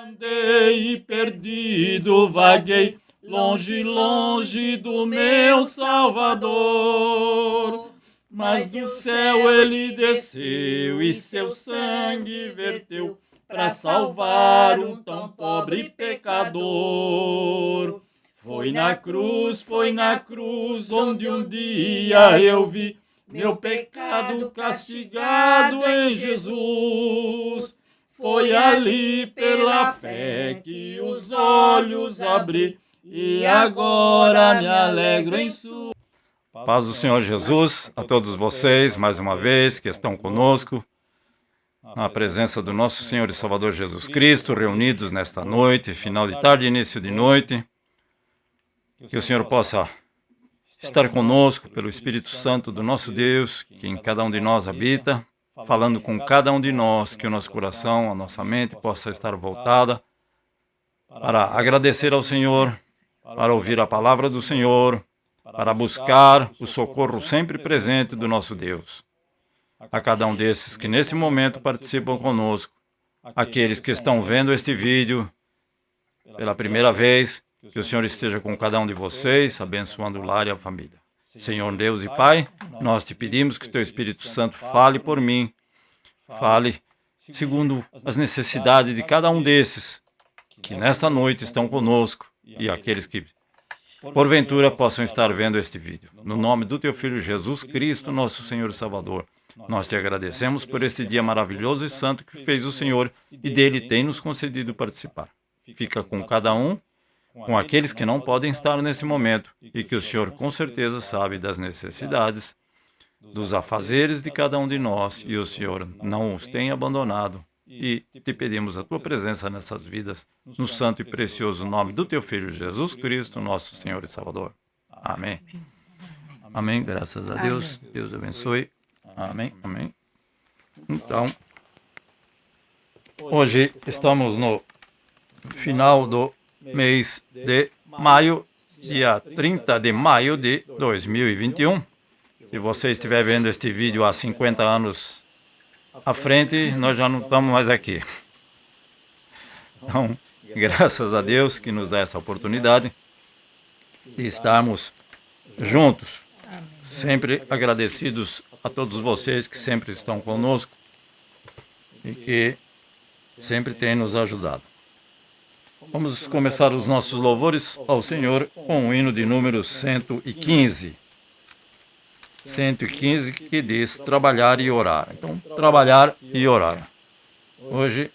andei e perdido vaguei, longe, longe do meu Salvador. Mas do céu ele desceu e seu sangue verteu para salvar um tão pobre pecador. Foi na cruz, onde um dia eu vi meu pecado castigado em Jesus. Foi ali pela fé que os olhos abri e agora me alegro em sua. Paz do Senhor Jesus a todos vocês, mais uma vez, que estão conosco, na presença do nosso Senhor e Salvador Jesus Cristo, reunidos nesta noite, final de tarde, início de noite. Que o Senhor possa estar conosco pelo Espírito Santo do nosso Deus, que em cada um de nós habita, falando com cada um de nós, que o nosso coração, a nossa mente possa estar voltada para agradecer ao Senhor, para ouvir a palavra do Senhor, para buscar o socorro sempre presente do nosso Deus. A cada um desses que nesse momento participam conosco, aqueles que estão vendo este vídeo pela primeira vez, que o Senhor esteja com cada um de vocês, abençoando o lar e a família. Senhor Deus e Pai, nós te pedimos que o Teu Espírito Santo fale por mim, fale segundo as necessidades de cada um desses que nesta noite estão conosco e aqueles que porventura possam estar vendo este vídeo. No nome do Teu Filho Jesus Cristo, nosso Senhor e Salvador, nós te agradecemos por este dia maravilhoso e santo que fez o Senhor e dele tem nos concedido participar. Fica com cada um, com aqueles que não podem estar nesse momento e que o Senhor com certeza sabe das necessidades, dos afazeres de cada um de nós e o Senhor não os tem abandonado. E te pedimos a tua presença nessas vidas, no santo e precioso nome do teu Filho Jesus Cristo, nosso Senhor e Salvador. Amém. Amém, graças a Deus. Deus abençoe. Amém, amém. Então, hoje estamos no final do mês de maio, dia 30 de maio de 2021. Se você estiver vendo este vídeo há 50 anos à frente, nós já não estamos mais aqui. Então, graças a Deus que nos dá essa oportunidade de estarmos juntos. Sempre agradecidos a todos vocês que sempre estão conosco e que sempre têm nos ajudado. Vamos começar os nossos louvores ao Senhor com o hino de número 115. 115 que diz trabalhar e orar. Então, trabalhar e orar. Hoje,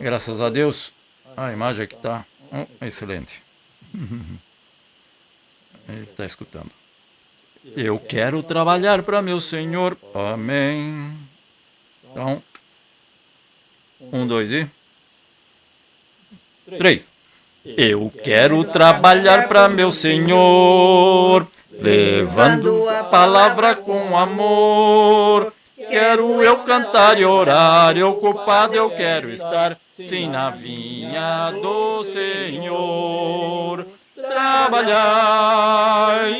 graças a Deus, a imagem aqui está excelente. Ele está escutando. Eu quero trabalhar para meu Senhor. Amém. Então, 1, 2 e 3. Eu quero trabalhar para meu Senhor, levando a palavra com amor. Quero eu cantar e orar, e ocupado eu quero estar, sim, na vinha do Senhor. Trabalhai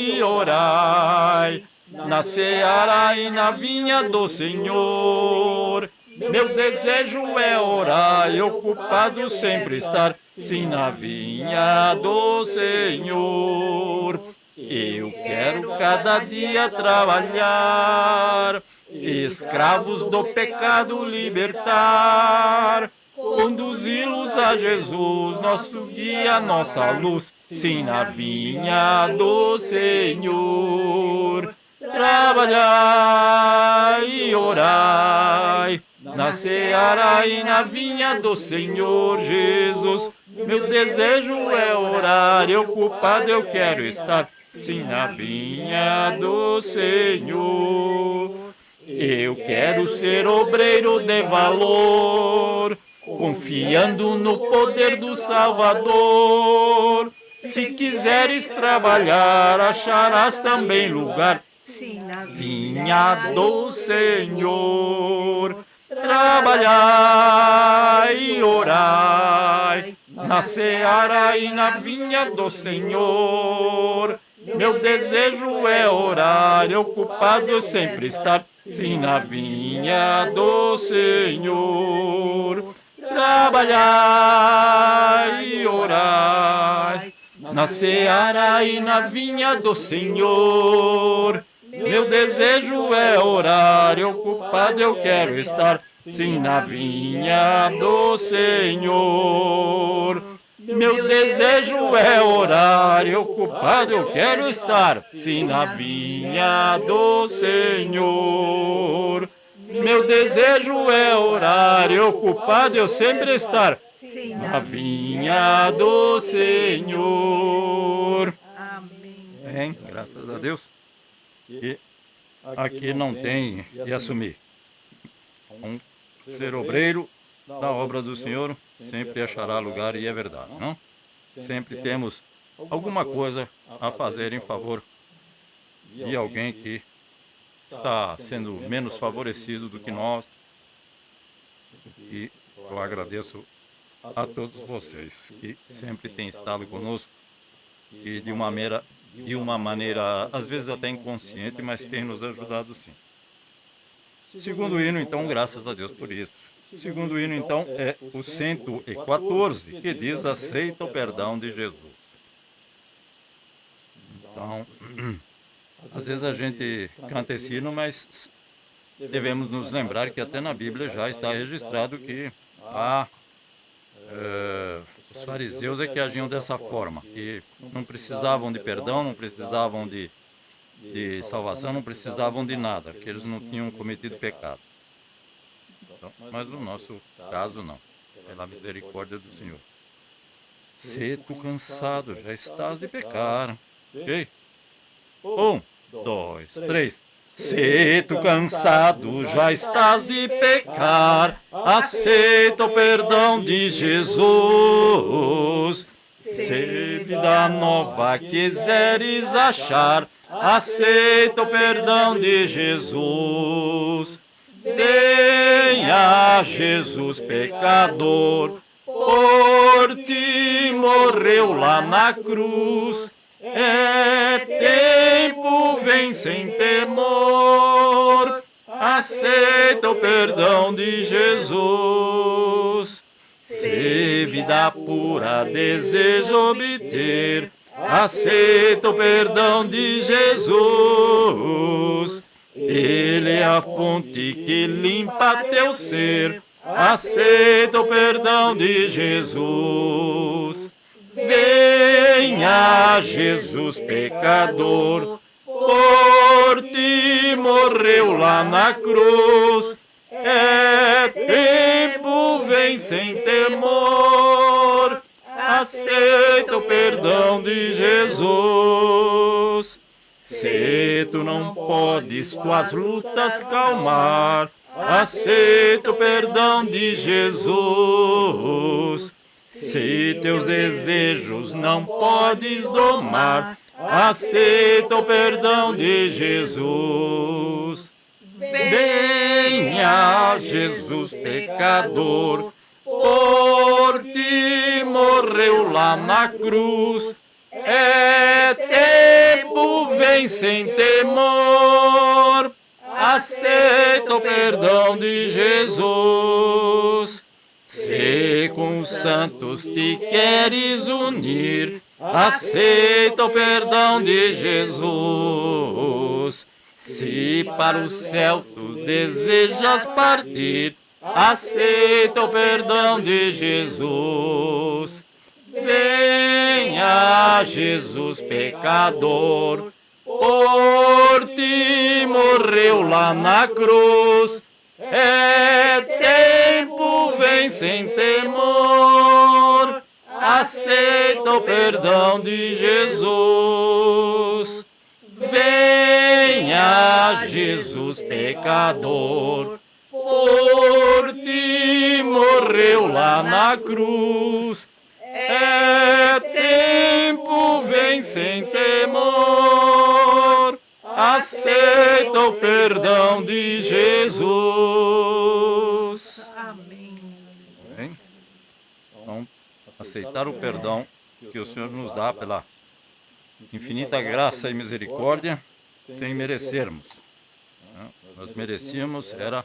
e orai, na seara e na vinha do Senhor. Meu desejo é orar e ocupado sempre estar, sim, na vinha do Senhor. Eu quero cada dia trabalhar, escravos do pecado libertar, conduzi-los a Jesus, nosso guia, nossa luz, sim, na vinha do Senhor. Trabalhai e orai, na seara e na vinha do Senhor Jesus. Meu desejo é orar e ocupado eu quero estar, sim, na vinha do Senhor. Eu quero ser obreiro de valor, confiando no poder do Salvador. Se quiseres trabalhar, acharás também lugar, sim, na vinha do Senhor. Trabalhai e orai, na seara e na vinha do Senhor. Meu desejo é orar e ocupado sempre estar, sim, na vinha do Senhor. trabalhai e orai, na seara e na vinha do Senhor. Meu desejo é orar, e ocupado eu quero estar, sim, na vinha do Senhor. Meu desejo é orar, e ocupado eu quero estar, sim, na vinha do Senhor. Meu desejo é orar, e ocupado eu sempre estar, Sim, na vinha do Senhor. Amém. Bem, graças a Deus. E aqui não tem de assumir. Ser obreiro da obra do Senhor sempre achará lugar, e é verdade, não? Sempre temos alguma coisa a fazer em favor de alguém que está sendo menos favorecido do que nós. E eu agradeço a todos vocês que sempre têm estado conosco e de uma maneira às vezes até inconsciente, mas tem nos ajudado sim. Segundo hino, então, graças a Deus por isso. Segundo hino, então, é o 114, que diz: aceita o perdão de Jesus. Então, às vezes a gente canta esse hino, mas devemos nos lembrar que até na Bíblia já está registrado que os fariseus é que agiam dessa forma, que não precisavam de perdão, não precisavam de salvação, não precisavam de nada, que eles não tinham cometido pecado. Então, mas no nosso caso, não. Pela misericórdia do Senhor. Se tu cansado já estás de pecar. Ok? 1, 2, 3. Se tu cansado já estás de pecar, aceita o perdão de Jesus. Se vida nova quiseres achar, aceita o perdão de Jesus. Venha Jesus pecador, por ti morreu lá na cruz. É tempo, vem sem temor, aceita o perdão de Jesus. Se vida pura deseja obter, aceita o perdão de Jesus. Ele é a fonte que limpa teu ser, aceita o perdão de Jesus. Venha Jesus pecador, por ti morreu lá na cruz. É tempo, vem sem temor, aceita o perdão de Jesus. Se tu não podes tuas lutas calmar, aceita o perdão de Jesus. Se teus desejos não podes domar, aceita o perdão de Jesus. Venha Jesus pecador, por ti morreu lá na cruz. É tempo, vem sem temor, aceita o perdão de Jesus. Se com os santos te queres unir, aceita o perdão de Jesus. Se para o céu tu desejas partir, aceita o perdão de Jesus. Venha Jesus pecador, por ti morreu lá na cruz. É tempo, vem sem temor, aceita o perdão de Jesus. Venha Jesus pecador, por ti morreu lá na cruz. É tempo, vem sem temor, aceita o perdão de Jesus. Amém. Bem? Então, aceitar o perdão que o Senhor nos dá pela infinita graça e misericórdia, sem merecermos. Nós merecíamos era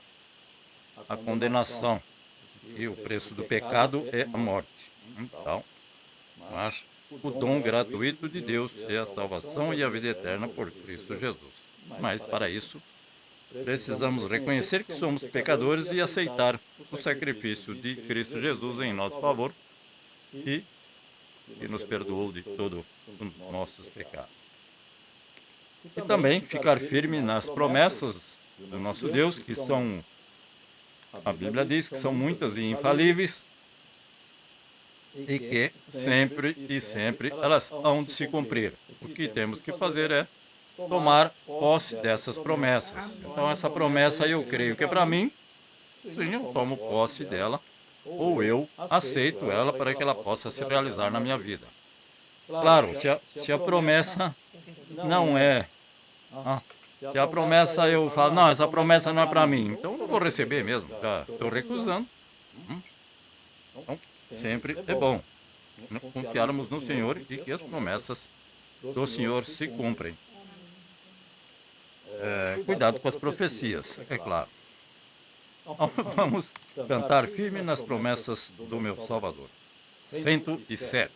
a condenação, E o preço do pecado é a morte. Então, mas o dom gratuito de Deus é a salvação e a vida eterna por Cristo Jesus. Mas para isso, precisamos reconhecer que somos pecadores e aceitar o sacrifício de Cristo Jesus em nosso favor e que nos perdoou de todos os nossos pecados. E também ficar firme nas promessas do nosso Deus, que são, a Bíblia diz que são muitas e infalíveis, e que sempre elas hão de se cumprir. O que temos que fazer é tomar posse dessas promessas. Então, essa promessa eu creio que é para mim, sim, eu tomo posse dela, ou eu aceito ela para que ela possa se realizar na minha vida. Claro, se a promessa não é... se a promessa eu falo, não, essa promessa não é para mim, então eu não vou receber mesmo, já estou recusando. Então, sempre é bom confiarmos no Senhor e que as promessas do Senhor se cumprem. Cuidado com as profecias, é claro. Então, vamos cantar firme nas promessas do meu Salvador. 107.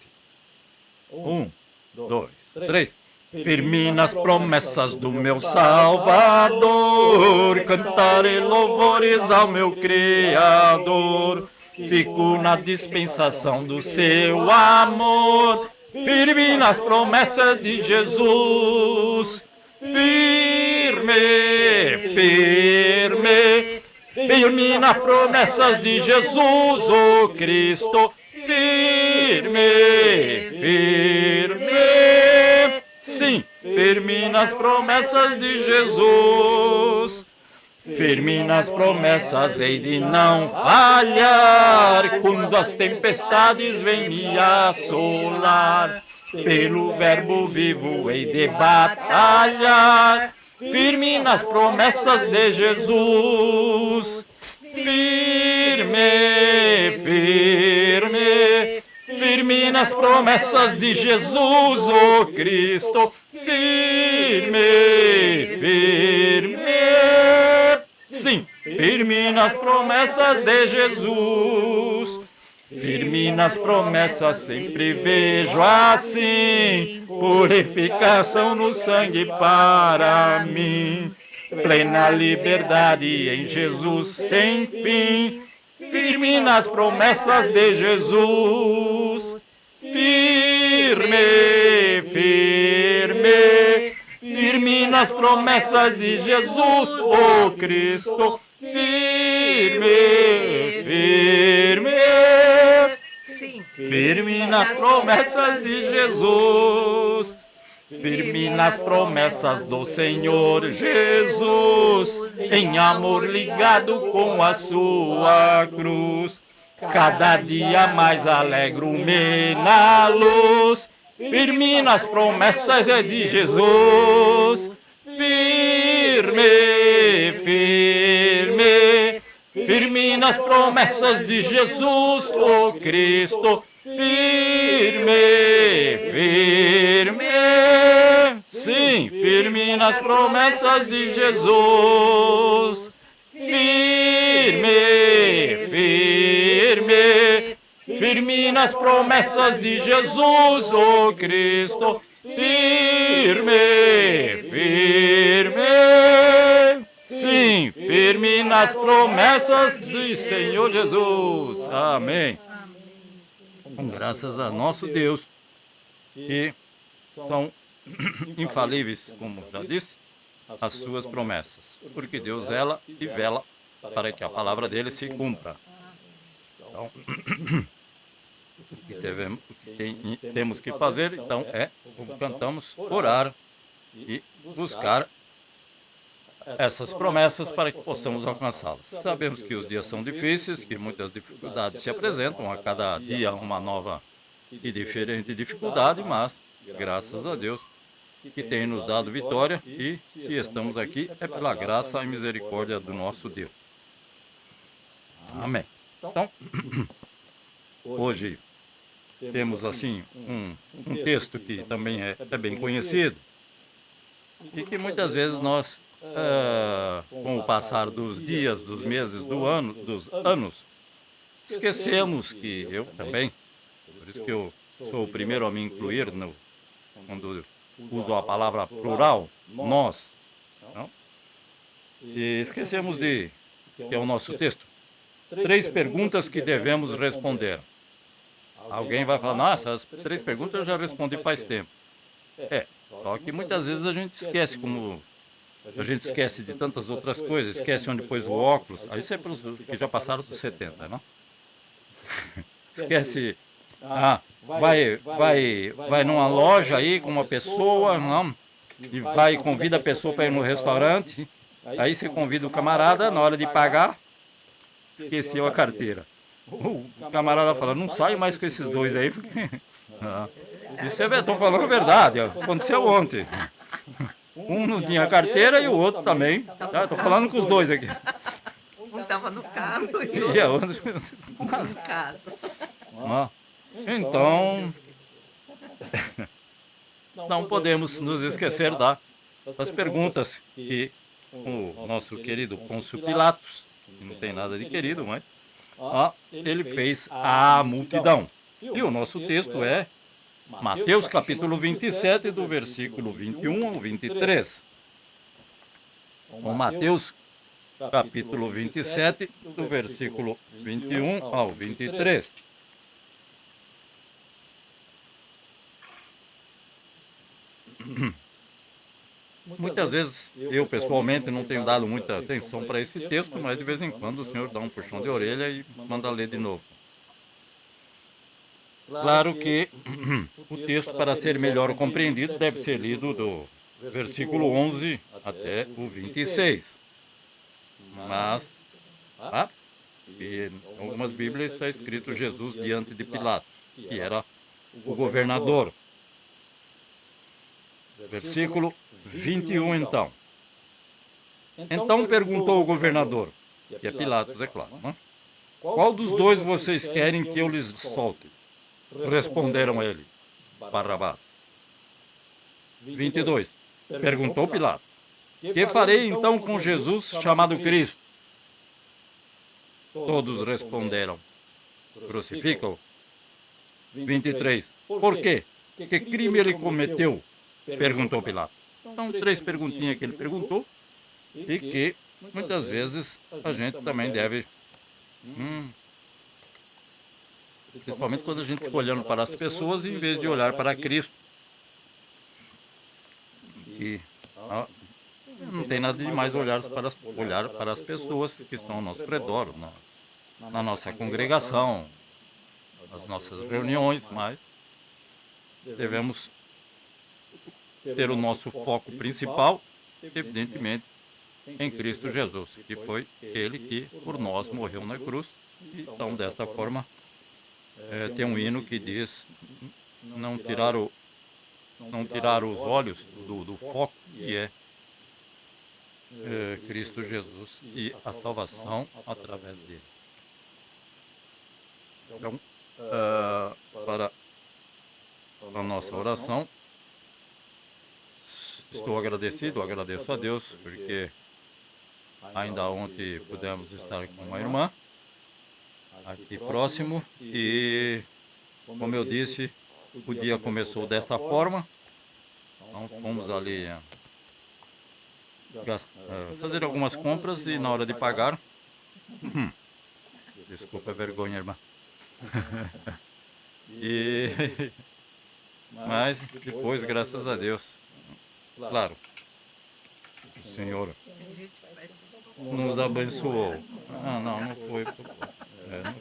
1, 2, 3. Firme nas promessas do meu Salvador, cantarei louvores ao meu Criador. Fico na dispensação do seu amor, firme nas promessas de Jesus. Firme, firme, firme nas promessas de Jesus, oh Cristo. Firme, firme, sim, firme nas promessas de Jesus. Firme nas promessas, hei de não falhar, quando as tempestades vêm me assolar. Pelo verbo vivo hei de batalhar, firme nas promessas de Jesus. Firme, firme, firme nas promessas de Jesus, oh Cristo. Firme, firme, sim, firme nas promessas de Jesus. Firme nas promessas sempre vejo assim, purificação no sangue para mim. Plena liberdade em Jesus sem fim, firme nas promessas de Jesus. Firme, firme, firme nas promessas de Jesus, oh Cristo. Firme, firme, sim, firme nas promessas de Jesus. Firme nas promessas do Senhor Jesus, em amor ligado com a sua cruz. Cada dia mais alegro-me na luz, firme nas promessas de Jesus. Firme, firme, firme nas promessas de Jesus, oh Cristo. Firme, firme, sim, firme nas promessas de Jesus. Firme, firme, firme nas promessas de Jesus, oh Cristo. Firme, firme, sim, firme nas promessas do Senhor Jesus. Amém. Graças a nosso Deus, que são infalíveis, como já disse, as suas promessas, porque Deus zela e vela para que a palavra dele se cumpra. Então, o que temos que fazer, então, é, como cantamos, orar e buscar essas promessas para que possamos alcançá-las. Sabemos que os dias são difíceis, que muitas dificuldades se apresentam, a cada dia uma nova e diferente dificuldade, mas, graças a Deus, que tem nos dado vitória, e se estamos aqui é pela graça e misericórdia do nosso Deus. Amém. Então, hoje temos assim um texto que também é bem conhecido e que muitas vezes nós, com o passar dos dias, dos meses, dos anos, esquecemos que eu também, por isso que eu sou o primeiro a me incluir quando uso a palavra plural, nós, não? E esquecemos que é o nosso texto. 3 perguntas que devemos responder. Alguém vai falar, nossa, as 3 perguntas eu já respondi faz tempo. Só que muitas vezes a gente esquece, como a gente esquece de tantas outras coisas, esquece onde pôs o óculos. Aí isso é para os que já passaram dos 70, não? Esquece, vai numa loja aí com uma pessoa, não? E vai e convida a pessoa para ir no restaurante. Aí você convida o camarada, na hora de pagar, esqueceu a carteira. O camarada fala, não sai mais com esses 2 aí, porque... Isso estou falando a verdade, aconteceu ontem. Um não tinha carteira e o outro também. Estou falando com os 2 aqui. Um estava no carro E a outra... em casa. Então, não podemos nos esquecer das perguntas que o nosso querido Pôncio Pilatos, que não tem nada de querido, mas ele fez à multidão. E o nosso texto é Mateus capítulo 27, do versículo 21 ao 23. Mateus capítulo 27, do versículo 21 ao 23. Muitas vezes eu pessoalmente não tenho dado muita atenção para esse texto, mas de vez em quando o senhor dá um puxão de orelha e manda ler de novo. Claro que o texto, para ser melhor compreendido, deve ser lido do versículo 11 até o 26. Mas, em algumas Bíblias está escrito Jesus diante de Pilatos, que era o governador. Versículo 21, então. Então perguntou o governador, que é Pilatos, é claro, não? Qual dos 2 vocês querem que eu lhes solte? Responderam ele, Barrabás. 22. Perguntou Pilatos, que farei então com Jesus chamado Cristo? Todos responderam, crucifica-o. 23. Por quê? Que crime ele cometeu? Perguntou Pilatos. Então, 3 perguntinhas que ele perguntou e que muitas vezes a gente também deve, principalmente quando a gente fica olhando para as pessoas em vez de olhar para Cristo. Que não tem nada de mais olhar para as pessoas que estão ao nosso redor, na nossa congregação, nas nossas reuniões, mas devemos ter o nosso foco principal, evidentemente, em Cristo Jesus, que foi Ele que por nós morreu na cruz. Então, desta forma, tem um hino que diz não tirar os olhos do foco, que é Cristo Jesus e a salvação através dele. Então, para a nossa oração, agradeço a Deus, porque ainda ontem pudemos estar com uma irmã aqui próximo e, como eu disse, o dia começou desta forma. Então fomos ali fazer algumas compras e na hora de pagar, desculpa a vergonha, irmã. Mas depois, graças a Deus, claro, o Senhor nos abençoou. Não foi. Não foi.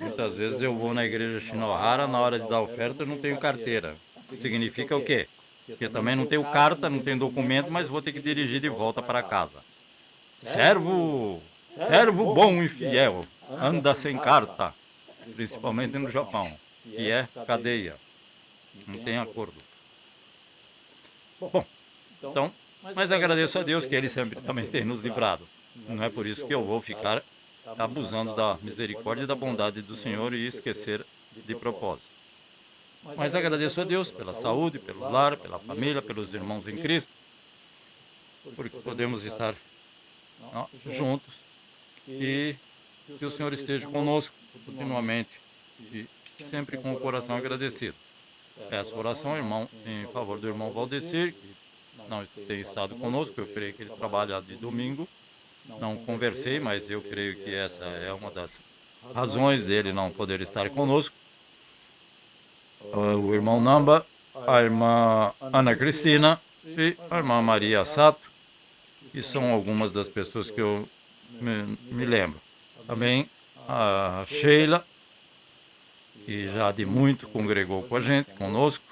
Muitas vezes eu vou na igreja Shinohara, na hora de dar oferta eu não tenho carteira. Significa o quê? Que eu também não tenho carta, não tenho documento, mas vou ter que dirigir de volta para casa. Servo bom e fiel, anda sem carta, principalmente no Japão, que é cadeia, não tem acordo. Bom, então, mas agradeço a Deus que Ele sempre também tem nos livrado. Não é por isso que eu vou ficar abusando da misericórdia e da bondade do Senhor e esquecer de propósito. Mas agradeço a Deus pela saúde, pelo lar, pela família, pelos irmãos em Cristo, porque podemos estar juntos e Que o Senhor esteja conosco continuamente e sempre com o coração agradecido. Peço oração, irmão, em favor do irmão Valdecir, que não tem estado conosco. Eu creio que ele trabalha de domingo. Não conversei, mas eu creio que essa é uma das razões dele não poder estar conosco. O irmão Namba, a irmã Ana Cristina e a irmã Maria Sato, que são algumas das pessoas que eu me lembro. Também a Sheila, que já de muito congregou com a gente, conosco,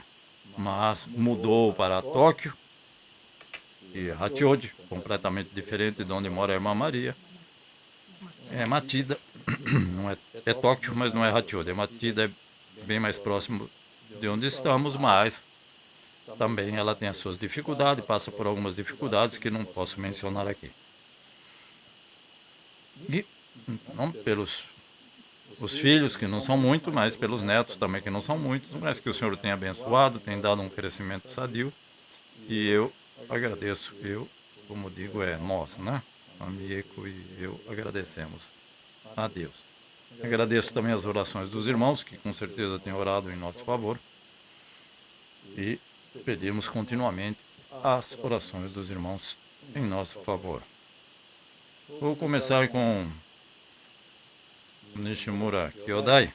mas mudou para Tóquio, e Hachiodi, completamente diferente de onde mora a irmã Maria. É Matida, não é Tóquio, mas não é Hachiodi. Matida é bem mais próximo de onde estamos, mas também ela tem as suas dificuldades, passa por algumas dificuldades que não posso mencionar aqui. E não pelos os filhos, que não são muito, mas pelos netos também, que não são muitos, mas que o Senhor tem abençoado, tem dado um crescimento sadio. E eu agradeço, como digo, nós, né? Amigo e eu agradecemos a Deus. Agradeço também as orações dos irmãos, que com certeza têm orado em nosso favor. E pedimos continuamente as orações dos irmãos em nosso favor. Vou começar com Nishimura Kyodai.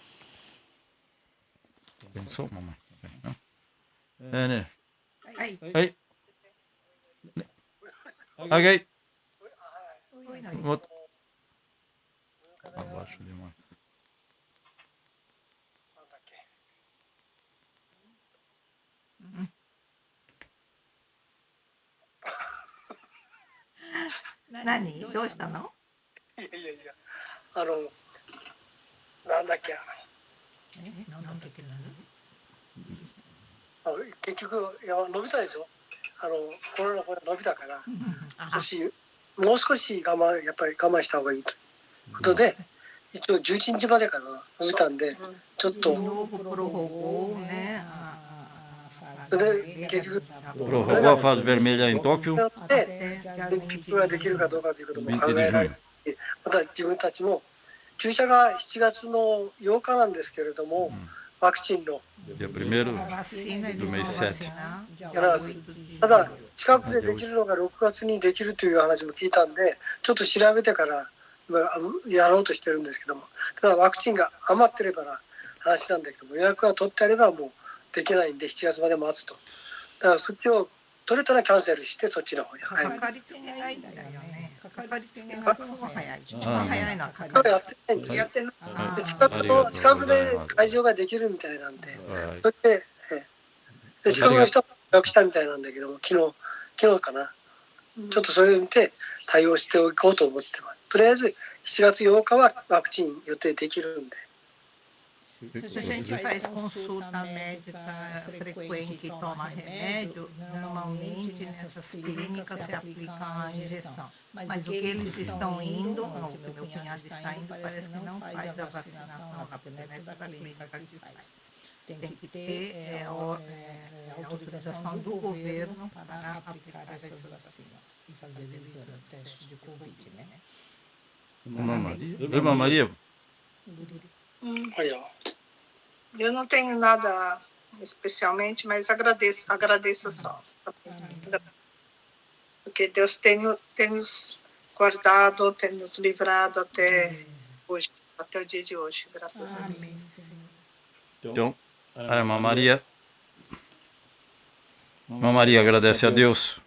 Pensou, mamãe? É, né? Aí. Aí. Ok. Oi, Nani. Vou... Abaixo demais. なんだっけ 何どうしたの？いやいやいや、なんだっけなんだっけって結局いや伸びたでしょ。コロナこれ伸びたから、もう少しやっぱり我慢した方がいいということで、一応11日までかな伸びたんで、ちょっと Novo prorrogou, né? それで結局 Prorrogou a fase vermelha em Tóquio, やっ Até て dia 結局ができるかどうかということも 20考 de えられ junho. て、また自分たちも注射が7月の8日なんですけれども、ワクチンの Dia 1º a vacina, eles do vão mês 7. vacinar dia やらず 8 de ただ julho. 近くでできるのが6月にできるという話も聞いたんで、ちょっと調べてから今やろうとしてるんですけども、ただワクチンが余ってればな話なんだけども、予約が取ってあればもうできないんで7月まで待つと。だからそっちを取れたらキャンセルしてそっちの方に入る。かかりつけがいいんだよね。かかりつけがすごい早い。一番早いのはかこれやっかりつけ。てないんですよ。てないで近くで会場ができるみたいなんで、それで、で近くの人は予約したみたいなんだけども、昨日かな。ちょっとそれを見て対応しておこうと思ってます。とりあえず7月8日はワクチン予定できるんで。 Se a gente faz consulta médica frequente e toma remédio, normalmente nessas clínicas se aplica a injeção. Mas o que eles estão indo, o que meu cunhado está indo, parece que não faz a vacinação na primeira clínica que faz. Tem que ter autorização do governo para aplicar essas vacinas e fazer exame, teste de Covid, né? Irmã Maria, はいよ。 Eu não tenho nada especialmente, mas agradeço só. Porque Deus tem nos guardado, tem nos livrado até hoje, até o dia de hoje, graças a Deus. Amém, Senhor. então, a irmã Maria agradece a Deus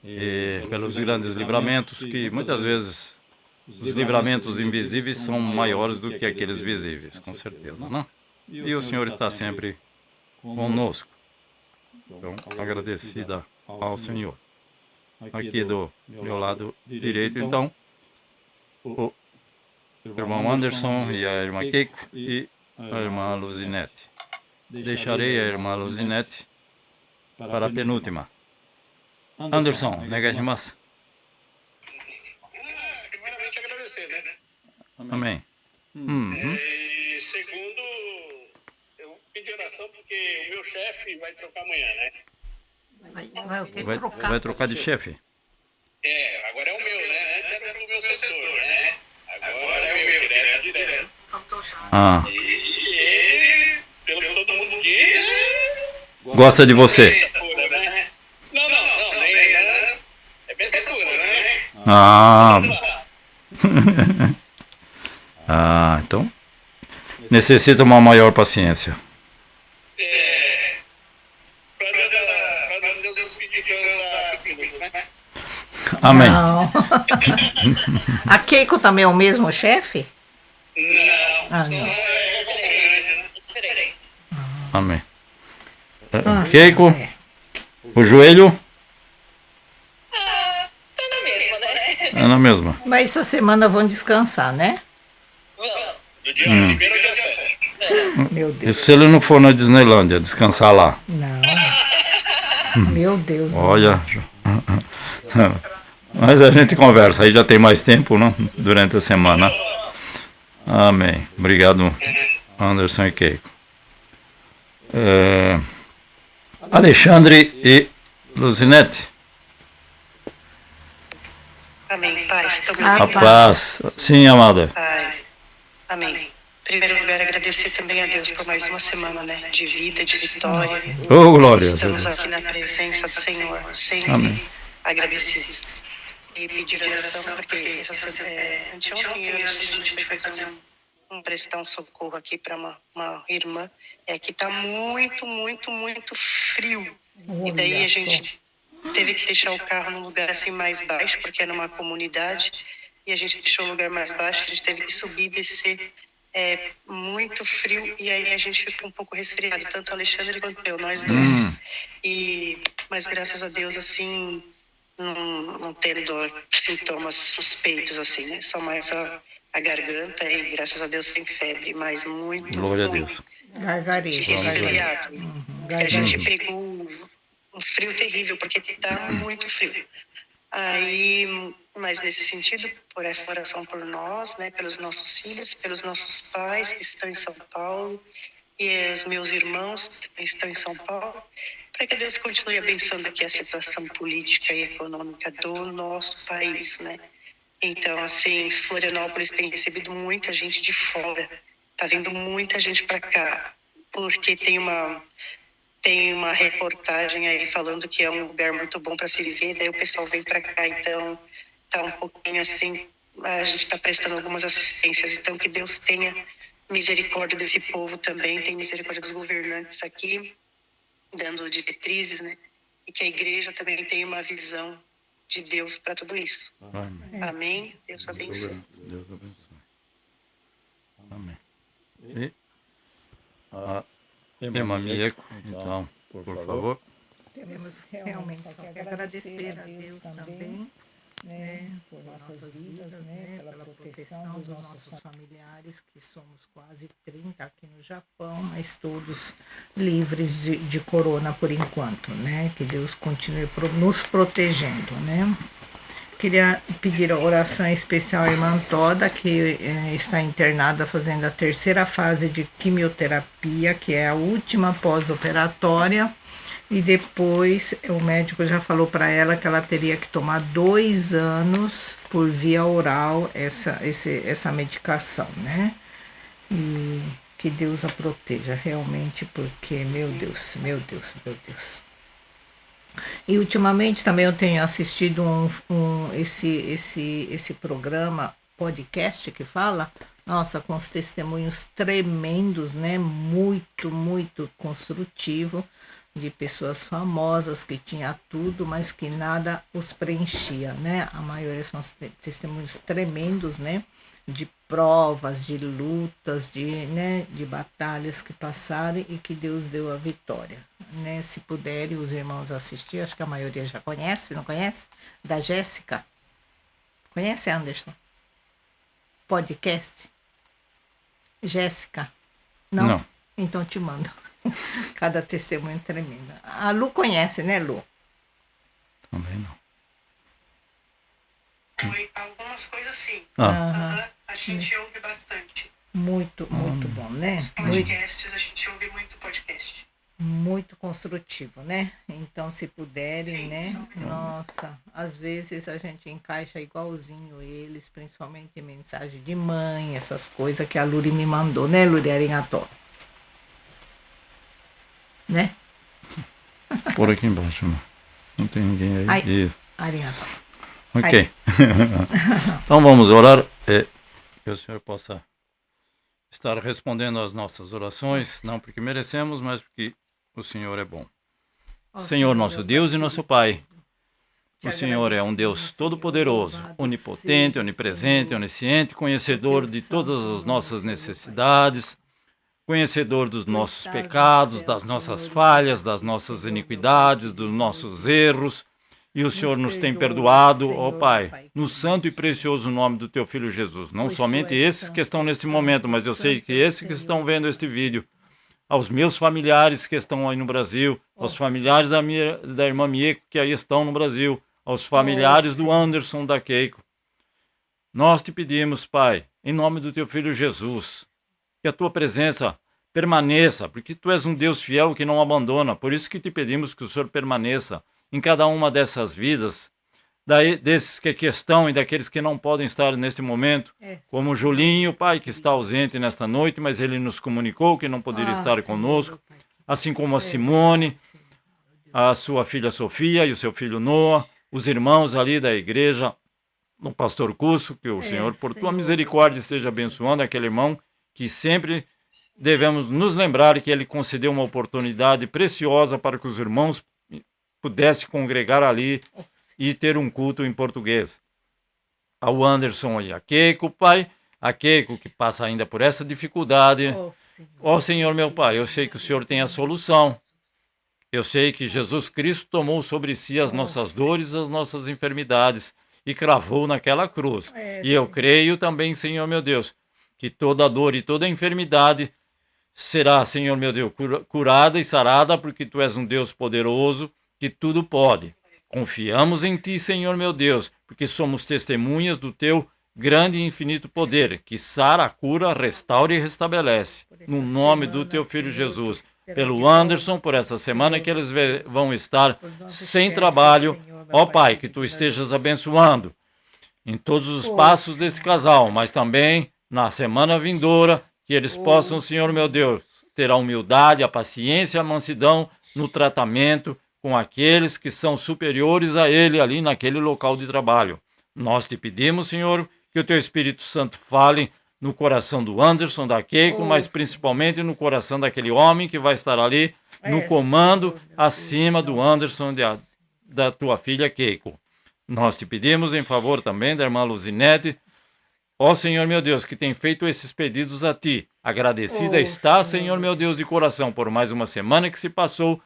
e pelos grandes livramentos, que muitas vezes os livramentos invisíveis são maiores do que aqueles visíveis, com certeza, né? E o Senhor está sempre conosco. Então, agradecida ao Senhor. Aqui do meu lado direito, então, o irmão Anderson e a irmã Keiko e a irmã Luzinete. Deixarei a irmã Luzinete para a penúltima. Anderson, negashimasu. Primeiramente agradecer, né? Amém. E segundo, eu pedi oração porque o meu chefe vai trocar amanhã, né? Vai o quê? Vai trocar de chefe? Agora é o meu, né? Antes era do meu setor, né? Agora é o meu, direto. Ah, E ele, pelo que todo mundo diz, gosta de você. secura, né? Não, nem, né? É bem secura, né? Ah, então necessita uma maior paciência. Pra Deus eu pedi que eu dar 5 minutos, né? Amém. Não. A Keiko também é o mesmo chefe? Não. Ah, não. É diferente. Amém. Nossa, Keiko, é. o joelho Tá na mesma, né? é na mesma. Mas essa semana vão descansar, né? Vamos. Do dia 1º ao dia 7. Meu Deus. Isso se ele não for na Disneylândia, descansar lá. Não. Meu Deus. não. Olha. Mas a gente conversa, aí já tem mais tempo, não? Durante a semana. Amém. Obrigado, Anderson e Keiko. Alexandre e Luzinete. Amém. Pai, estamos Ah, A bem. paz. Sim, amada. Pai. Amém. Em primeiro lugar, agradecer também a Deus por mais uma semana, né? De vida, de vitória. Oh, glória a Estamos Deus. aqui na presença do Senhor, sempre Amém. agradecidos. E pedir oração, porque anteontem a gente foi fazer prestar um socorro aqui para uma irmã que está muito, muito, muito frio. E daí Olha a gente teve que deixar o carro num lugar assim mais baixo, porque era uma comunidade, e a gente deixou o lugar mais baixo, a gente teve que subir e descer. Muito frio, e aí a gente ficou um pouco resfriado, tanto o Alexandre quanto eu, nós dois. Mas graças a Deus, assim, não tendo sintomas suspeitos, assim, né? Só mais a garganta e graças a Deus sem febre, mas muito Glória a ruim Deus. de Gargarejo. resfriado. A gente Gargarejo. pegou um frio terrível, porque tá muito frio. Aí, mas nesse sentido, por essa oração por nós, né, pelos nossos filhos, pelos nossos pais que estão em São Paulo, e os meus irmãos que estão em São Paulo, para que Deus continue abençoando aqui a situação política e econômica do nosso país, né? Então, assim, Florianópolis tem recebido muita gente de fora, tá vindo muita gente para cá, porque tem uma reportagem aí falando que é um lugar muito bom para se viver, daí o pessoal vem para cá, então tá um pouquinho assim, a gente está prestando algumas assistências, então que Deus tenha misericórdia desse povo também, tem misericórdia dos governantes aqui, dando diretrizes, né? E que a igreja também tenha uma visão de Deus para tudo isso. Amém. Amém? Deus abençoe. Deus abençoe. Amém. E a irmã Mieco, então, por favor. Temos realmente só que agradecer a Deus também, né, por nossas vidas, né, pela proteção dos nossos familiares, que somos quase 30 aqui no Japão, mas todos livres de corona por enquanto, né, que Deus continue nos protegendo, né. Queria pedir a oração especial à irmã Toda, que está internada fazendo a 3ª fase de quimioterapia, que é a última pós-operatória. E depois o médico já falou para ela que ela teria que tomar 2 anos por via oral essa medicação, né? E que Deus a proteja realmente, porque, meu Deus, meu Deus, meu Deus. E ultimamente também eu tenho assistido esse programa, podcast que fala, nossa, com os testemunhos tremendos, né? Muito, muito construtivo, de pessoas famosas que tinha tudo, mas que nada os preenchia, né? A maioria são testemunhos tremendos, né? De provas, de lutas, de batalhas que passaram e que Deus deu a vitória, né? Se puderem os irmãos assistir, acho que a maioria já conhece, não conhece? Da Jéssica. Conhece, Anderson? Podcast? Jéssica? Não. Então te mando. Cada testemunho tremendo. A Lu conhece, né, Lu? Também não. Algumas coisas sim. A gente ouve bastante. Muito, muito bom, né? Muito, Podcasts, a gente ouve muito podcast. muito muito construtivo, né? Então, se puderem, né? Nossa, às vezes a gente encaixa igualzinho eles, principalmente em mensagem de mãe, essas coisas que a Luri me mandou, né, Luri Arigato? Né? Por aqui embaixo, não tem ninguém aí. Ai. Isso. Arigato. Ok. Então vamos orar. Que o Senhor possa estar respondendo às nossas orações, não porque merecemos, mas porque o Senhor é bom. Senhor, nosso Deus e nosso Pai, o Senhor é um Deus todo-poderoso, onipotente, onipresente, onisciente, conhecedor de todas as nossas necessidades, conhecedor dos nossos pecados, das nossas falhas, das nossas iniquidades, dos nossos erros. E o Senhor nos tem perdoado, ó Pai, no santo e precioso nome do Teu Filho Jesus. Não somente esses que estão nesse momento, mas eu sei que esses que estão vendo este vídeo, aos meus familiares que estão aí no Brasil, aos familiares da irmã Mieko que aí estão no Brasil, aos familiares do Anderson, da Keiko. Nós te pedimos, Pai, em nome do Teu Filho Jesus, que a Tua presença permaneça, porque Tu és um Deus fiel que não abandona. Por isso que te pedimos que o Senhor permaneça em cada uma dessas vidas, desses que estão e daqueles que não podem estar neste momento, como o Julinho, Pai, que está ausente nesta noite, mas ele nos comunicou que não poderia estar conosco, assim como a Simone, a sua filha Sofia e o seu filho Noah, os irmãos ali da igreja, o pastor Cusso, que o Senhor, por Tua misericórdia, esteja abençoando aquele irmão que sempre devemos nos lembrar que ele concedeu uma oportunidade preciosa para que os irmãos pudesse congregar ali e ter um culto em português. Ao Anderson e a Keiko, Pai, a Keiko que passa ainda por essa dificuldade. Ó Senhor meu Pai, eu sei que o Senhor tem a solução. Eu sei que Jesus Cristo tomou sobre si as nossas dores, as nossas enfermidades e cravou naquela cruz. E eu creio também, Senhor meu Deus, que toda dor e toda enfermidade será, Senhor meu Deus, curada e sarada, porque Tu és um Deus poderoso, que tudo pode. Confiamos em Ti, Senhor meu Deus, porque somos testemunhas do Teu grande e infinito poder, que sara, cura, restaura e restabelece. No nome do Teu Filho Jesus. Pelo Anderson, por essa semana que eles vão estar sem trabalho. Ó Pai, que Tu estejas abençoando em todos os passos desse casal, mas também na semana vindoura, que eles possam, Senhor meu Deus, ter a humildade, a paciência, a mansidão no tratamento com aqueles que são superiores a ele ali naquele local de trabalho. Nós te pedimos, Senhor, que o Teu Espírito Santo fale no coração do Anderson, da Keiko, mas principalmente no coração daquele homem que vai estar ali no comando acima do Anderson da tua filha Keiko. Nós te pedimos em favor também da irmã Luzinete, ó Senhor meu Deus, que tem feito esses pedidos a Ti. Agradecida está, Senhor meu Deus, de coração, por mais uma semana que se passou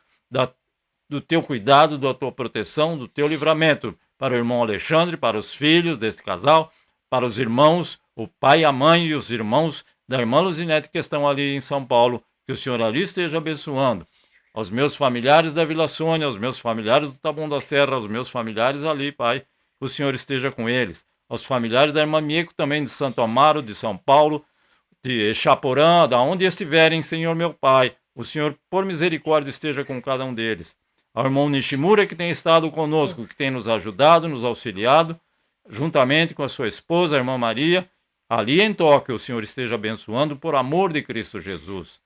do Teu cuidado, da Tua proteção, do Teu livramento para o irmão Alexandre, para os filhos deste casal, para os irmãos, o pai, a mãe e os irmãos da irmã Luzinete que estão ali em São Paulo, que o Senhor ali esteja abençoando. Aos meus familiares da Vila Sônia, aos meus familiares do Taboão da Serra, aos meus familiares ali, Pai, o Senhor esteja com eles. Aos familiares da irmã Mieko também de Santo Amaro, de São Paulo, de Chaporã, da onde estiverem, Senhor meu Pai, o Senhor, por misericórdia, esteja com cada um deles. Ao irmão Nishimura, que tem estado conosco, que tem nos ajudado, nos auxiliado, juntamente com a sua esposa, a irmã Maria, ali em Tóquio, o Senhor esteja abençoando por amor de Cristo Jesus.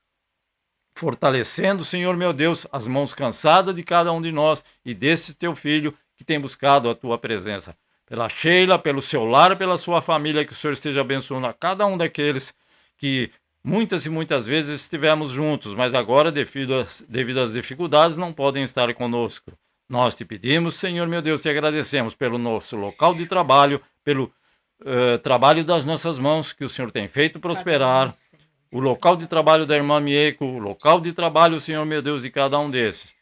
Fortalecendo, Senhor meu Deus, as mãos cansadas de cada um de nós e desse Teu Filho que tem buscado a Tua presença. Pela Sheila, pelo seu lar, pela sua família, que o Senhor esteja abençoando a cada um daqueles que muitas e muitas vezes estivemos juntos, mas agora, devido às dificuldades, não podem estar conosco. Nós te pedimos, Senhor meu Deus, te agradecemos pelo nosso local de trabalho, pelo trabalho das nossas mãos, que o Senhor tem feito prosperar, o local de trabalho da irmã Mieko, o local de trabalho, Senhor meu Deus, de cada um desses.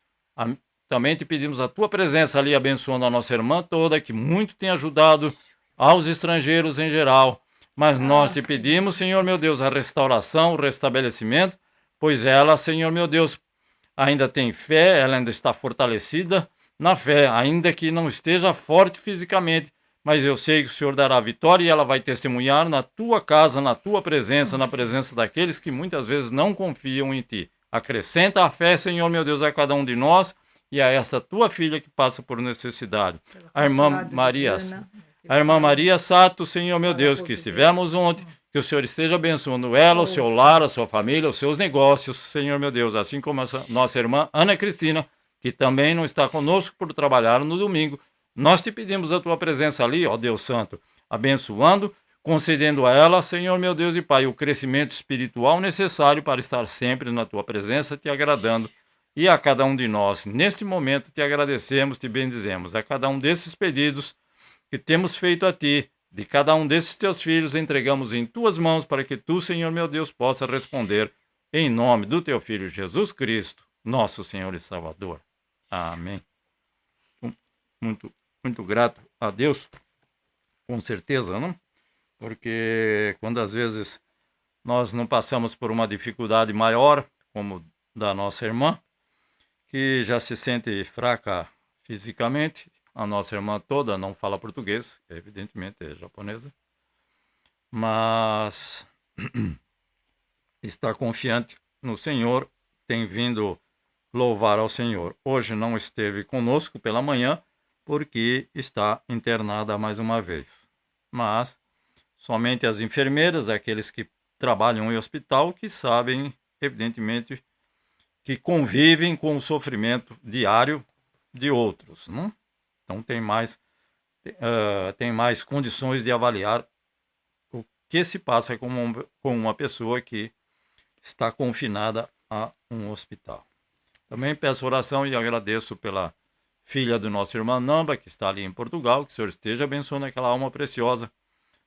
Também te pedimos a Tua presença ali, abençoando a nossa irmã toda, que muito tem ajudado aos estrangeiros em geral. Mas nós te pedimos, Senhor meu Deus, a restauração, o restabelecimento, pois ela, Senhor meu Deus, ainda tem fé, ela ainda está fortalecida na fé, ainda que não esteja forte fisicamente, mas eu sei que o Senhor dará vitória e ela vai testemunhar na Tua casa, na Tua presença, na presença daqueles que muitas vezes não confiam em Ti. Acrescenta a fé, Senhor meu Deus, a cada um de nós e a esta tua filha que passa por necessidade. A irmã Maria Sato, Senhor meu Deus, que estivemos ontem, que o Senhor esteja abençoando ela, o seu lar, a sua família, os seus negócios, Senhor meu Deus, assim como a nossa irmã Ana Cristina, que também não está conosco por trabalhar no domingo. Nós te pedimos a tua presença ali, ó Deus Santo, abençoando, concedendo a ela, Senhor meu Deus e Pai, o crescimento espiritual necessário para estar sempre na tua presença, te agradando. E a cada um de nós, neste momento, te agradecemos, te bendizemos. A cada um desses pedidos que temos feito a ti, de cada um desses teus filhos, entregamos em tuas mãos para que tu, Senhor meu Deus, possa responder em nome do teu Filho Jesus Cristo, nosso Senhor e Salvador. Amém. Muito grato a Deus, com certeza, não? Porque quando às vezes nós não passamos por uma dificuldade maior, como da nossa irmã, que já se sente fraca fisicamente, a nossa irmã toda não fala português, evidentemente é japonesa, mas está confiante no Senhor, tem vindo louvar ao Senhor. Hoje não esteve conosco pela manhã, porque está internada mais uma vez. Mas somente as enfermeiras, aqueles que trabalham em hospital, que sabem, evidentemente, que convivem com o sofrimento diário de outros, não? Então tem mais condições de avaliar o que se passa com uma pessoa que está confinada a um hospital. Também peço oração e agradeço pela filha do nosso irmão Namba, que está ali em Portugal, que o Senhor esteja abençoando aquela alma preciosa,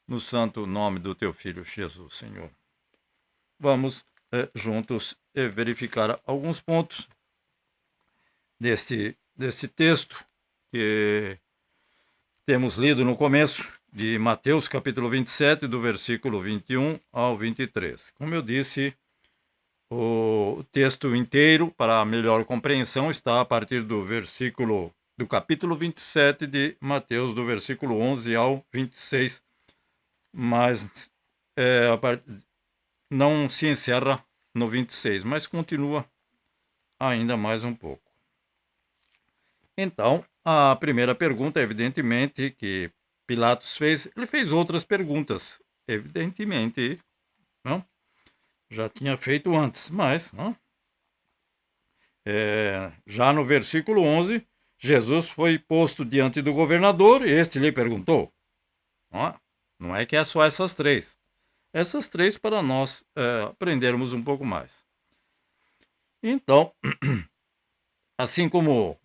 no santo nome do teu Filho Jesus, Senhor. Vamos juntos verificar alguns pontos desse texto que temos lido no começo de Mateus capítulo 27, do versículo 21 ao 23. Como eu disse, o texto inteiro, para a melhor compreensão, está a partir do capítulo 27 de Mateus, do versículo 11 ao 26, mas não se encerra no 26, mas continua ainda mais um pouco. Então, a primeira pergunta, evidentemente, que Pilatos fez, ele fez outras perguntas, evidentemente, não? Já tinha feito antes, mas não? Já no versículo 11, Jesus foi posto diante do governador e este lhe perguntou. Não é que é só essas três. Essas três para nós aprendermos um pouco mais. Então, assim como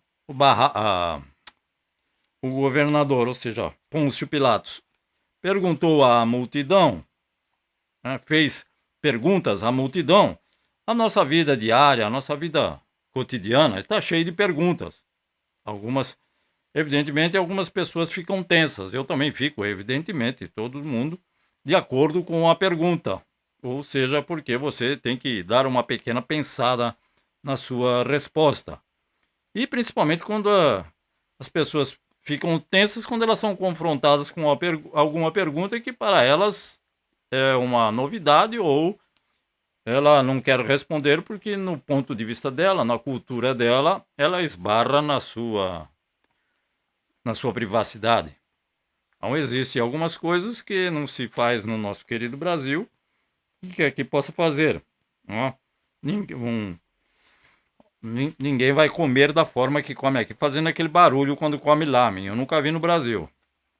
o governador, ou seja, Pôncio Pilatos, perguntou à multidão, fez perguntas à multidão, a nossa vida diária, a nossa vida cotidiana está cheia de perguntas. Evidentemente, algumas pessoas ficam tensas. Eu também fico, evidentemente, todo mundo, de acordo com a pergunta. Ou seja, porque você tem que dar uma pequena pensada na sua resposta. E principalmente quando as pessoas ficam tensas quando elas são confrontadas com alguma pergunta que para elas é uma novidade ou ela não quer responder porque no ponto de vista dela, na cultura dela, ela esbarra na sua privacidade. Então existem algumas coisas que não se faz no nosso querido Brasil e que aqui possa fazer. Ninguém vai comer da forma que come aqui, fazendo aquele barulho quando come lamen. Eu nunca vi no Brasil.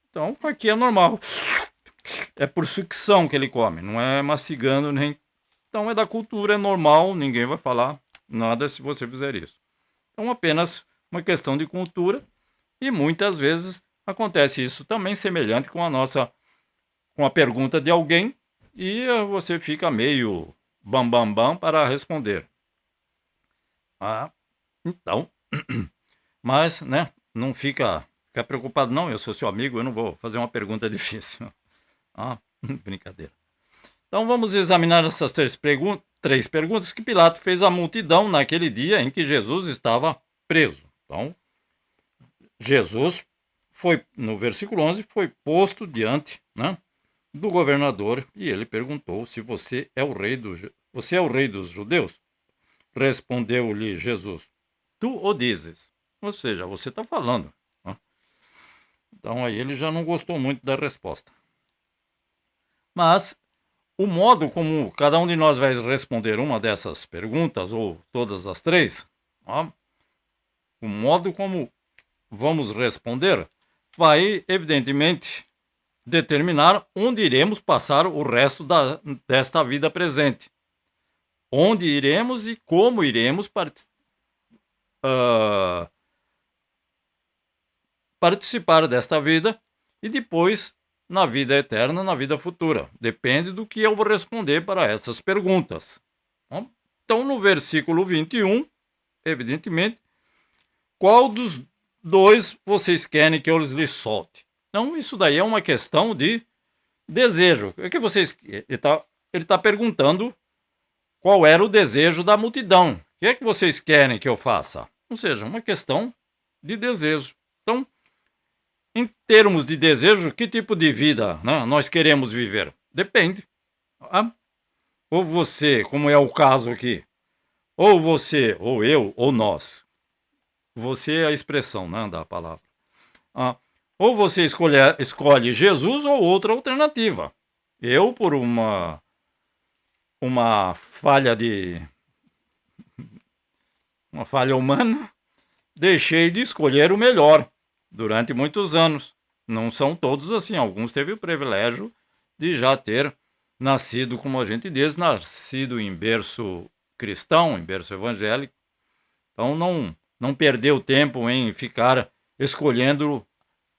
Então aqui é normal. É por sucção que ele come, não é mastigando nem... Então é da cultura, é normal, ninguém vai falar nada se você fizer isso. Então apenas uma questão de cultura e muitas vezes acontece isso também semelhante com a pergunta de alguém e você fica meio bam para responder. Então, mas, né, não fica preocupado não, eu sou seu amigo, eu não vou fazer uma pergunta difícil. Brincadeira. Então vamos examinar essas três perguntas que Pilatos fez à multidão naquele dia em que Jesus estava preso. Então, Jesus foi, no versículo 11, foi posto diante, né, do governador e ele perguntou se você é o rei dos judeus. Respondeu-lhe Jesus: tu o dizes. Ou seja, você está falando. Né? Então aí ele já não gostou muito da resposta. Mas o modo como cada um de nós vai responder uma dessas perguntas, ou todas as três, ó, o modo como vamos responder vai, evidentemente, determinar onde iremos passar o resto desta vida presente. Onde iremos e como iremos participar desta vida e depois na vida eterna, na vida futura. Depende do que eu vou responder para essas perguntas. Então, no versículo 21, evidentemente, qual dos dois vocês querem que eu lhes solte? Então, isso daí é uma questão de desejo. O que vocês... Ele está perguntando qual era o desejo da multidão. O que é que vocês querem que eu faça? Ou seja, uma questão de desejo. Então, em termos de desejo, que tipo de vida, né, nós queremos viver? Depende. Ou você, como é o caso aqui, ou você, ou eu, ou nós. Você é a expressão, né, da palavra. Ou você escolhe Jesus ou outra alternativa. Eu, por uma falha humana, deixei de escolher o melhor durante muitos anos. Não são todos assim. Alguns teve o privilégio de já ter nascido, como a gente diz, nascido em berço cristão, em berço evangélico. Então não perdeu tempo em ficar escolhendo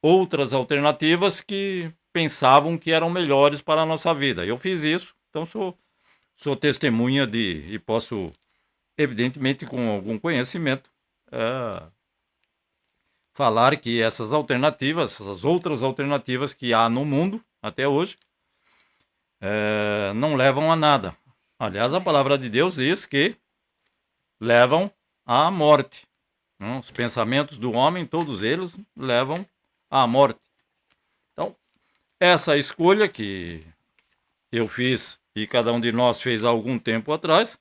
outras alternativas que pensavam que eram melhores para a nossa vida. Eu fiz isso, então sou testemunha e posso, evidentemente, com algum conhecimento, falar que essas alternativas, essas outras alternativas que há no mundo até hoje, não levam a nada. Aliás, a palavra de Deus diz que levam à morte. Os pensamentos do homem, todos eles, levam à morte. Então, essa escolha que eu fiz e cada um de nós fez há algum tempo atrás,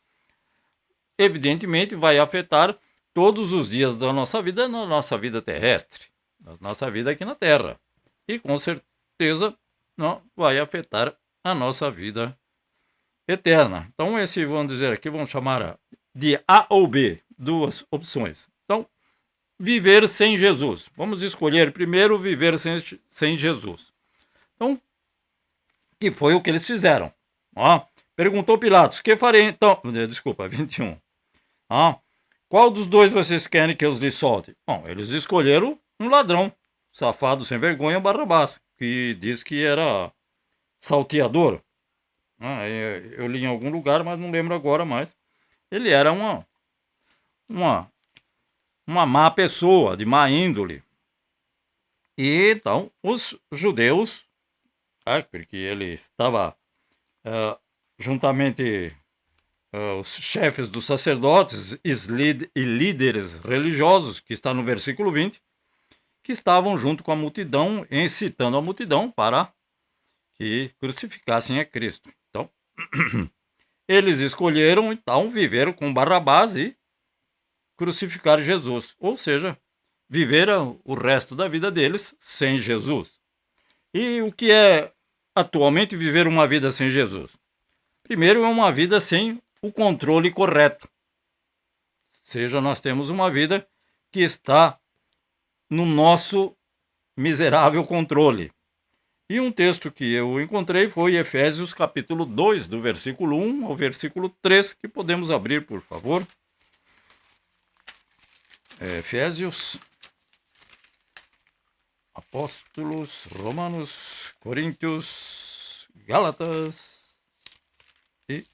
evidentemente vai afetar todos os dias da nossa vida, na nossa vida terrestre, na nossa vida aqui na Terra. E com certeza não vai afetar a nossa vida eterna. Então, vamos dizer aqui, vamos chamar de A ou B, duas opções. Então, viver sem Jesus. Vamos escolher primeiro viver sem Jesus. Então, que foi o que eles fizeram. Perguntou Pilatos, que farei então? Desculpa, 21. Qual dos dois vocês querem que eu lhes solte? Bom, eles escolheram um ladrão, safado sem vergonha, Barrabás, que diz que era salteador. Eu li em algum lugar, mas não lembro agora mais. Ele era uma má pessoa, de má índole. E então, os judeus, porque ele estava juntamente os chefes dos sacerdotes e líderes religiosos, que está no versículo 20, que estavam junto com a multidão, incitando a multidão para que crucificassem a Cristo. Então, eles escolheram, então, viver com Barrabás e crucificar Jesus. Ou seja, viveram o resto da vida deles sem Jesus. E o que é atualmente viver uma vida sem Jesus? Primeiro, é uma vida sem o controle correto. Ou seja, nós temos uma vida que está no nosso miserável controle. E um texto que eu encontrei foi Efésios capítulo 2, do versículo 1 ao versículo 3, que podemos abrir, por favor. Efésios, Apóstolos, Romanos, Coríntios, Gálatas e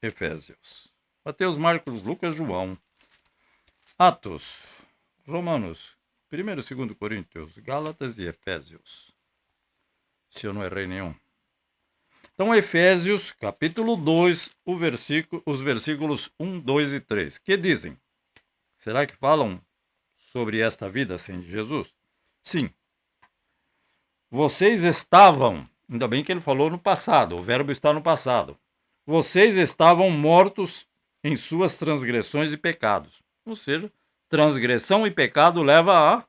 Efésios. Mateus, Marcos, Lucas, João, Atos, Romanos, 1º e 2º Coríntios, Gálatas e Efésios. Se eu não errei nenhum. Então, Efésios, capítulo 2, os versículos 1, 2 e 3, que dizem: será que falam sobre esta vida sem Jesus? Sim. Vocês estavam, ainda bem que ele falou no passado, o verbo está no passado. Vocês estavam mortos em suas transgressões e pecados. Ou seja, transgressão e pecado leva à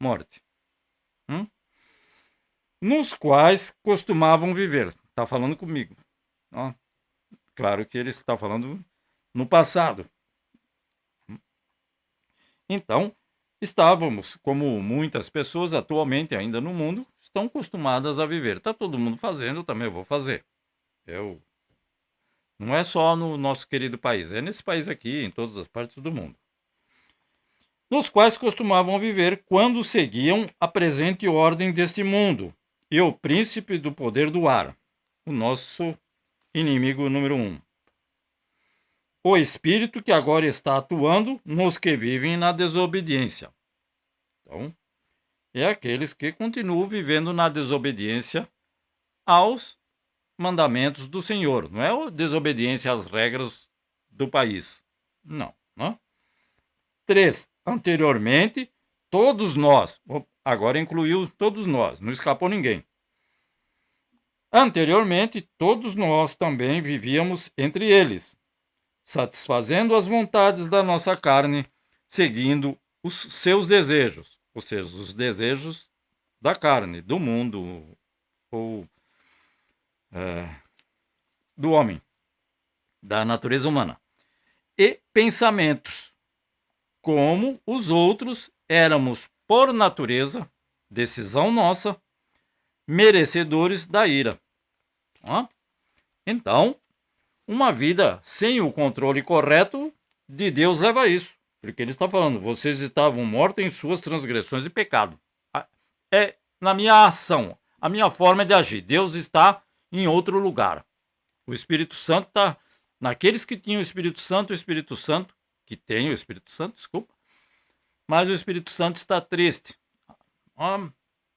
morte. Nos quais costumavam viver. Está falando comigo. Ó, claro que ele está falando no passado. Então, estávamos, como muitas pessoas atualmente ainda no mundo, estão acostumadas a viver. Está todo mundo fazendo, eu também vou fazer. Não é só no nosso querido país, é nesse país aqui, em todas as partes do mundo. Nos quais costumavam viver quando seguiam a presente ordem deste mundo e o príncipe do poder do ar, o nosso inimigo número 1. O espírito que agora está atuando nos que vivem na desobediência. Então, é aqueles que continuam vivendo na desobediência aos mandamentos do Senhor. Não é a desobediência às regras do país. Não. 3. Anteriormente, todos nós, agora incluiu todos nós, não escapou ninguém. Anteriormente, todos nós também vivíamos entre eles, satisfazendo as vontades da nossa carne, seguindo os seus desejos, ou seja, os desejos da carne, do mundo, ou do homem, da natureza humana, e pensamentos. Como os outros, éramos, por natureza, decisão nossa, merecedores da ira. Então, uma vida sem o controle correto de Deus leva a isso. Porque ele está falando, vocês estavam mortos em suas transgressões e pecado. É na minha ação, a minha forma de agir. Deus está em outro lugar. O Espírito Santo está naqueles que tinham o Espírito Santo, que tem o Espírito Santo, desculpa, mas o Espírito Santo está triste.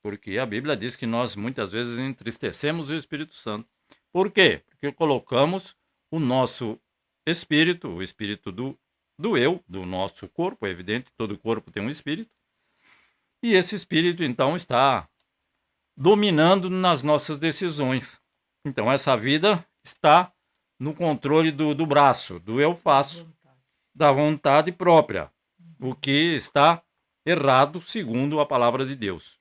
Porque a Bíblia diz que nós muitas vezes entristecemos o Espírito Santo. Por quê? Porque colocamos o nosso espírito, o espírito do eu, do nosso corpo, é evidente, todo corpo tem um espírito, e esse espírito então está dominando nas nossas decisões. Então essa vida está no controle do braço, do eu faço, da vontade própria, o que está errado segundo a palavra de Deus.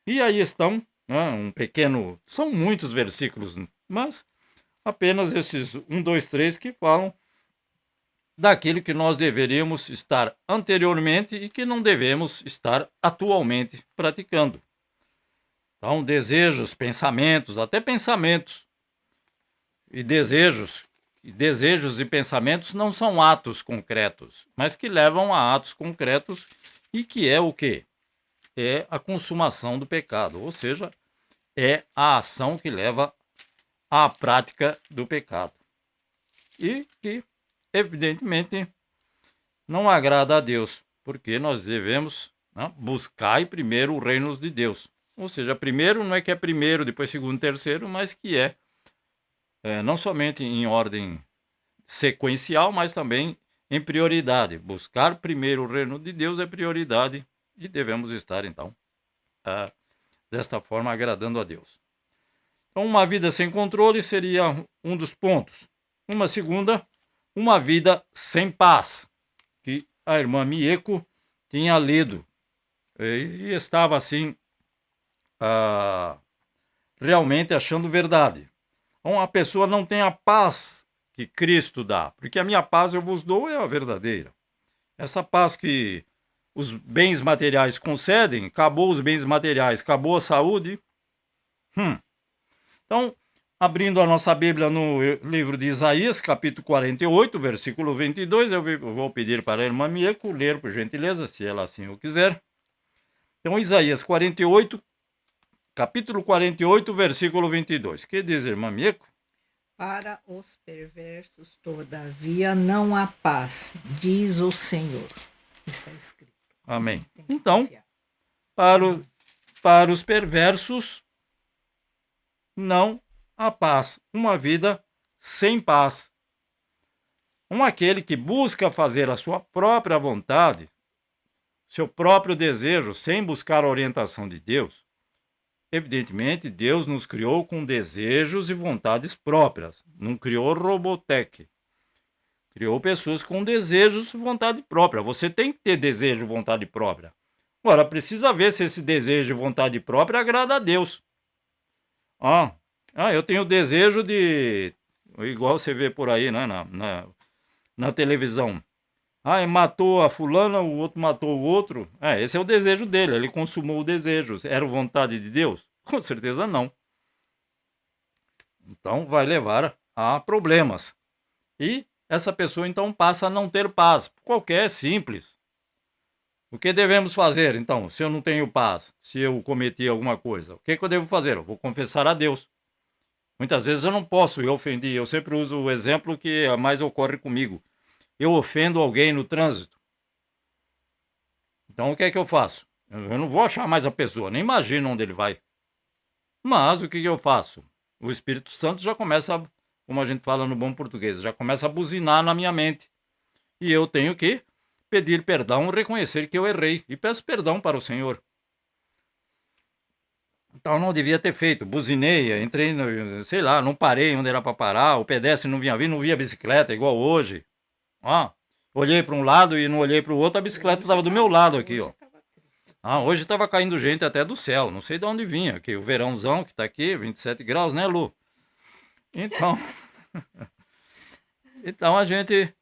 E aí estão, são muitos versículos, mas apenas esses 1, 2, 3 que falam daquilo que nós deveríamos estar anteriormente e que não devemos estar atualmente praticando. Então, desejos, pensamentos, até pensamentos e desejos e pensamentos não são atos concretos, mas que levam a atos concretos e que é o quê? É a consumação do pecado, ou seja, é a ação que leva à prática do pecado. E que, evidentemente, não agrada a Deus, porque nós devemos buscar primeiro o reino de Deus. Ou seja, primeiro não é que é primeiro, depois segundo, terceiro, mas que é não somente em ordem sequencial, mas também em prioridade. Buscar primeiro o reino de Deus é prioridade e devemos estar, então, desta forma, agradando a Deus. Então, uma vida sem controle seria um dos pontos. Uma segunda, uma vida sem paz, que a irmã Mieko tinha lido e estava assim, realmente achando verdade. Então, a pessoa não tem a paz que Cristo dá, porque a minha paz eu vos dou é a verdadeira. Essa paz que os bens materiais concedem, acabou os bens materiais, acabou a saúde. Então, abrindo a nossa Bíblia no livro de Isaías, capítulo 48, versículo 22, eu vou pedir para a irmã Mieko ler, por gentileza, se ela assim o quiser. Então, Isaías 48, capítulo 48, versículo 22. Que diz, irmã Mieko? Para os perversos, todavia, não há paz, diz o Senhor. Está escrito. Amém. Então, para os perversos, não há paz. Uma vida sem paz. Aquele que busca fazer a sua própria vontade, seu próprio desejo, sem buscar a orientação de Deus. Evidentemente, Deus nos criou com desejos e vontades próprias. Não criou Robotech. Criou pessoas com desejos e vontade própria. Você tem que ter desejo e vontade própria. Agora, precisa ver se esse desejo e vontade própria agrada a Deus. Eu tenho desejo de... Igual você vê por aí, né, na televisão. Matou a fulana, o outro matou o outro. Esse é o desejo dele, ele consumou o desejo. Era vontade de Deus? Com certeza não. Então vai levar a problemas. E essa pessoa então passa a não ter paz. Qualquer simples. O que devemos fazer então, se eu não tenho paz? Se eu cometi alguma coisa? O que eu devo fazer? Eu vou confessar a Deus. Muitas vezes eu não posso, eu ofendi. Eu sempre uso o exemplo que mais ocorre comigo. Eu ofendo alguém no trânsito. Então o que é que eu faço? Eu não vou achar mais a pessoa, nem imagino onde ele vai. Mas o que eu faço? O Espírito Santo já começa, como a gente fala no bom português, já começa a buzinar na minha mente. E eu tenho que pedir perdão, reconhecer que eu errei. E peço perdão para o Senhor. Então não devia ter feito. Buzinei, entrei, sei lá, não parei onde era para parar. O pedestre não vinha vir, não via bicicleta, igual hoje. Olhei para um lado e não olhei para o outro, a bicicleta estava do meu lado aqui, ó. Hoje estava caindo gente até do céu, não sei de onde vinha, aqui, o verãozão que está aqui, 27 graus, né, Lu? Então, então a gente,